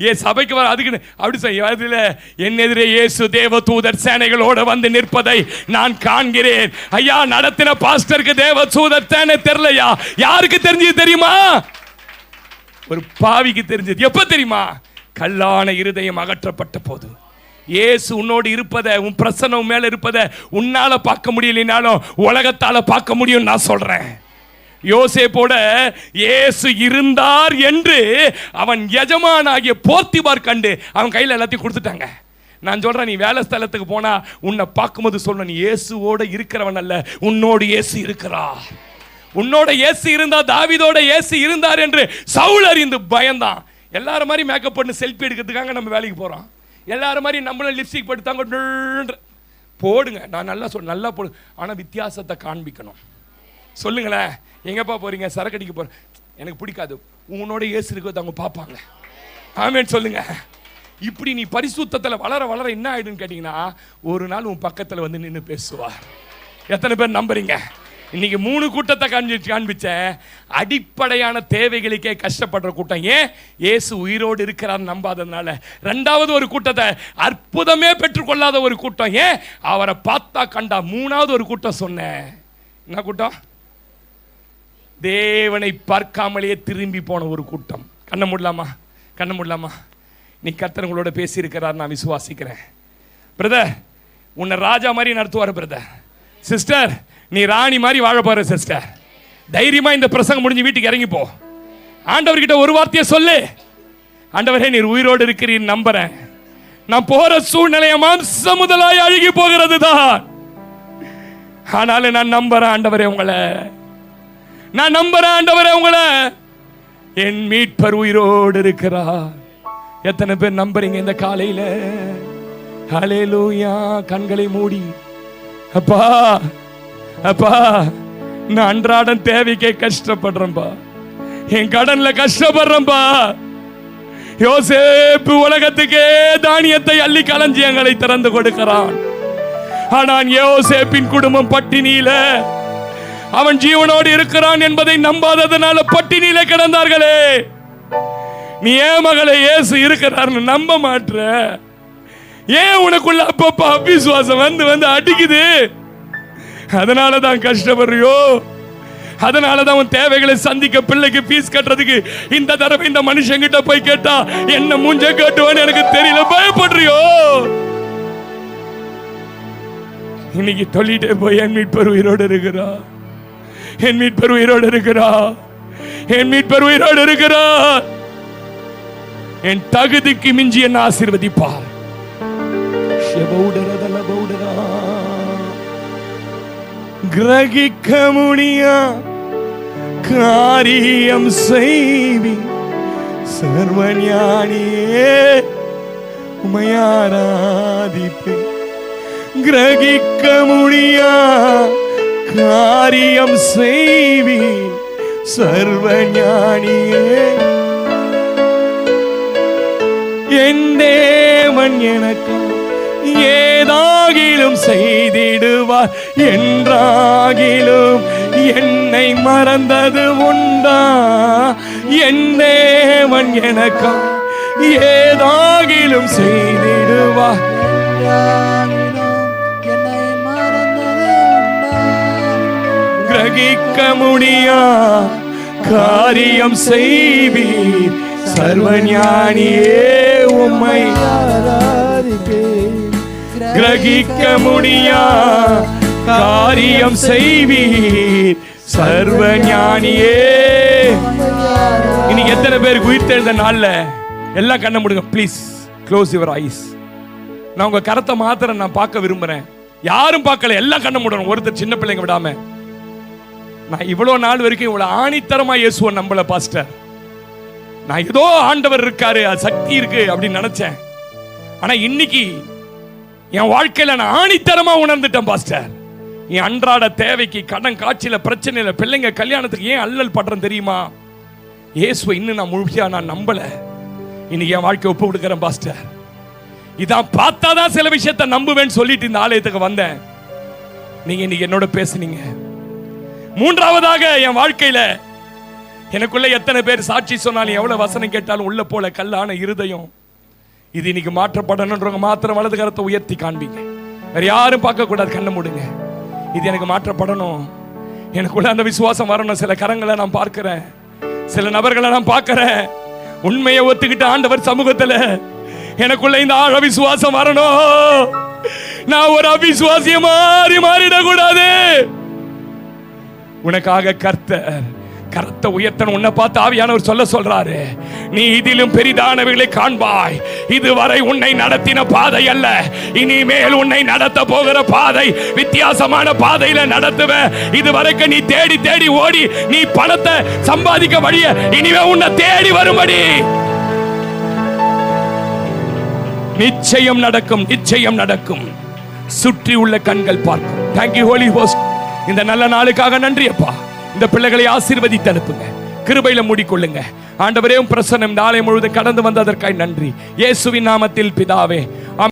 ஏன் சபைக்கு வர அதுக்கு அப்படி சொல்ல, என் எதிரே இயேசு தேவ தூதர் சேனைகளோட வந்து நிற்பதை நான் காண்கிறேன். ஐயா, நடத்தின பாஸ்டருக்கு தேவ தூதர் சேனை தெரியலையா? யாருக்கு தெரிஞ்சது தெரியுமா? ஒரு பாவிக்கு தெரிஞ்சது. எப்ப தெரியுமா? கல்லான இருதயம் அகற்றப்பட்ட போது. இயேசு உன்னோடு இருப்பதை, உன் பிரசன்னம் மேல இருப்பதை உன்னால பார்க்க முடியலனாலும் உலகத்தால பார்க்க முடியும். நான் சொல்றேன், யோசேப்போட இயேசு இருந்தார் என்று அவன் எஜமானாகிய போர்த்திபார் கண்டு அவன் கையில் எல்லாத்தையும் கொடுத்துட்டாங்க. நான் சொல்றேன், நீ வேலை ஸ்தலத்துக்கு போனா உன்னை பார்க்கும்போது சொல்ற, நீ இயேசுவோட இருக்கிறவன் அல்ல, உன்னோடு இயேசு இருக்கிறார். உன்னோட இயேசு இருந்தா, தாவீதோட இயேசு இருந்தார் என்று சவுல் அறிந்து பயந்தான். எல்லாரும் மாதிரி மேக்கப் பண்ணி செல்ஃபி எடுக்கிறதுக்காக நம்ம வேலைக்கு போறோம். எல்லாரும் மாதிரி நம்மள லிப்ஸ்டிக் படுத்தாங்க போடுங்க. நான் நல்லா நல்லா போடு, ஆனா வித்தியாசத்தை காண்பிக்கணும். சொல்லுங்களேன், எங்கப்பா போறீங்க? சரக்கடிக்க போற, எனக்கு பிடிக்காது. உன்னோட இயேசு இருக்கிறத அவங்க பார்ப்பாங்க. ஆமென் சொல்லுங்க. இப்படி நீ பரிசுத்தத்தில் வளர வளர என்ன ஆயிடுன்னு கேட்டீங்கன்னா, ஒரு நாள் உன் பக்கத்தில் வந்து நின்று பேசுவார். எத்தனை பேர் நம்புறீங்க? இன்னைக்கு 3 கூட்டத்தை காண்பிச்சேன். அடிப்படையான தேவைகளுக்கே கஷ்டப்படுற கூட்டம். ஏன்? இயேசு உயிரோடு இருக்கிறார் நம்பாததுனால. 2வது ஒரு கூட்டத்தை அற்புதமே பெற்றுக்கொள்ளாத ஒரு கூட்டம். ஏன்? அவரை பார்த்தா கண்டா. 3வது ஒரு கூட்டம் சொன்னேன். என்ன கூட்டம்? தேவனை பார்க்காமலேயே திரும்பி போன ஒரு கூட்டம். கண்ண மூடலாமா? கண்ண மூடலாமா? நீ கர்த்தர் உங்களோட பேசியிருக்கிறார், நான் விசுவாசிக்கிறேன். பிரதர், உன்னை ராஜா மாதிரி நடத்துவார். பிரதர், சிஸ்டர், நீ ராணி மாதிரி வாழ போற. சிஸ்டர், தைரியமா இந்த பிரசங்கம் முடிஞ்சு வீட்டுக்கு இறங்கி போ. ஆண்டவர்கிட்ட ஒரு வார்த்தையை சொல்லு, ஆண்டவரே நீர் உயிரோடு இருக்கிறீர் நம்புறேன். நான் போற சூழ்நிலைய மாம்ச முதலாய் அழுகி போகிறது தான், ஆனாலும் நான் நம்புறேன் ஆண்டவரே உங்களை, நான் நம்புறேன் ஆண்டவரே உங்களை. என் மீட்பர் உயிரோடு இருக்கிறார். எத்தனை பேர் நம்புறீங்க இந்த காலையில? ஹல்லேலூயா. கண்களை மூடி, அப்பா அப்பா, நான் அன்றாடம் தேவைக்கே கஷ்டப்படுறேன்பா, என் கடன்ல கஷ்டப்படுறேன்பா. யோசேப்பு உலகத்துக்கே தானியத்தை அள்ளி களஞ்சியங்களை திறந்து கொடுக்கிறான். ஆனால் யோசேப்பின் குடும்பம் பட்டினியில, அவன் ஜீவனோடு இருக்கிறான் என்பதை நம்பாததனால பட்டினியில கிடந்தார்களே. நீ ஏன் மகளே இயேசு இருக்கிறார்னு நம்ப மாட்ற? ஏன் உனக்குள்ள அப்பப்ப அவிசுவாசம் வந்து வந்து அடிக்குது? அதனாலதான் கஷ்டப்படுறியோ? அதனாலதான் உன் தேவைகளை சந்திக்க, பிள்ளைக்கு ஃபீஸ் கட்டுறதுக்கு இந்த தடவை இந்த மனுஷங்கிட்ட போய் கேட்டா என்ன மூஞ்ச கேட்டுவான்னு எனக்கு தெரியல, பயப்படுறியோ? இன்னைக்கு சொல்லிட்டே போய், என் மீட்பர் உயிரோடு இருக்கிறா, என் மீட்பர் உயிரோடு இருக்கிறா, என் மீட்பர் உயிரோடு இருக்கிறார். என் தகுதிக்கு மிஞ்சி என்ன ஆசீர்வதிப்பார். கிரகிக்க முடியா காரியம் செய்வி சர்வஞானியே உமையாராதிப்பே. கிரகிக்க முடியா காரியம் செய்வி சர்வஞானியே. என் தேவன் எனக்கு ஏதாகிலும் செய்திடுவார், என்றாகிலும் என்னை மறந்தது உண்டா? என் தேவன் எனக்கு ஏதாகிலும் செய்திடுவார், என்னை மறந்தது உண்டா? கிரகிக்க முடியா காரியம் செய்வீர் சர்வஞானியே உம்மை கிரகிக்க முடியா காரியம் செய்வீர் சர்வஞானியே. இன்னைக்கு எத்தனை பேருக்கு உயிர்த்தெழுந்த நாள்ல எல்லாம் கண்ண மூடுங்க ப்ளீஸ், க்ளோஸ் யுவர் ஐஸ். நான் உங்க கரத்தை மாத்திரம் நான் பார்க்க விரும்புறேன். யாரும் பார்க்கல, எல்லாம் கண்ண மூடணும். ஒருத்தர் சின்ன பிள்ளைங்க விடாம நான் இவ்வளவு நாள் வரைக்கும் இவ்வளவு ஆணித்தரமா இயேசுவை நம்பல பாஸ்டர். நான் ஏதோ ஆண்டவர் இருக்காரு, அது சக்தி இருக்கு அப்படின்னு நினைச்சேன். ஆனா இன்னைக்கு என் வாழ்க்கையில நான் ஆணித்தரமா உணர்ந்துட்டேன் பாஸ்டர். என் அன்றாட தேவைக்கு, கடன் காட்சியில, பிரச்சனையில, பிள்ளைங்க கல்யாணத்துக்கு ஏன் அல்லல் படுறேன் தெரியுமா? இயேசுவை இன்னும் நான் முழுமையா நான் நம்பல. இன்னைக்கு என் வாழ்க்கை ஒப்பு கொடுக்கிறேன் பாஸ்டர். இதான் பார்த்தாதான் சில விஷயத்தை நம்புவேன்னு சொல்லிட்டு இந்த ஆலயத்துக்கு வந்தேன். நீங்க இன்னைக்கு என்னோட பேசுனீங்க. மூன்றாவதாக என் வாழ்க்கையில எனக்குள்ள எத்தனை பேர் சாட்சி சொன்னாலும், எவ்வளவு வசனம் கேட்டாலும் உள்ள போல கல்லான இருதயம் இது இன்னைக்கு மாற்றப்படணும்ன்றவங்க மாத்திரம் வலது கரத்தை உயர்த்தி காண்பீங்க. வேற யாரும் பார்க்க கூடாது, கண்ணை மூடுங்க. இது எனக்கு மாற்றப்படணும், எனக்குள்ள அந்த விசுவாசம் வரணும். சில கரங்களை நான் பார்க்கிறேன், சில நபர்களை நான் பார்க்கிறேன். உண்மையை ஒத்துக்கிட்டு ஆண்டவர் சமூகத்துல எனக்குள்ள இந்த ஆழ விசுவாசம் வரணும். நான் ஒரு அவிசுவாசிய மாறிடக்கூடாது. உனக்காக கர்த்தர் கரத்தை உயர்த்தணும். உன்னை பார்த்து ஆவியானவர் சொல்றாரு, நீ இதிலும் பெரிதானவைகளை காண்பாய். இதுவரை உன்னை நடத்தின பாதை அல்ல, இனிமேல் உன்னை நடத்த போகிற பாதை வித்தியாசமான பாதையில நடத்துவ. இதுவரைக்கும் நீ தேடி தேடி ஓடி நீ பணத்தை சம்பாதிக்க வழிய இனிமே உன்னை தேடி வரும்படி நிச்சயம் நடக்கும், நிச்சயம் நடக்கும். சுற்றி உள்ள கண்கள் பார்க்கும். Thank you Holy Ghost. இந்த நல்ல நாளுக்காக நன்றி அப்பா. இந்த பிள்ளைகளை ஆசீர்வதித்து அனுப்புங்க, கிருபையில மூடிக்கொள்ளுங்க. ஆண்டவரே பிரசன்னம் நாளை முழுவதும் கடந்து வந்ததற்காய் நன்றி. இயேசுவின் நாமத்தில் பிதாவே.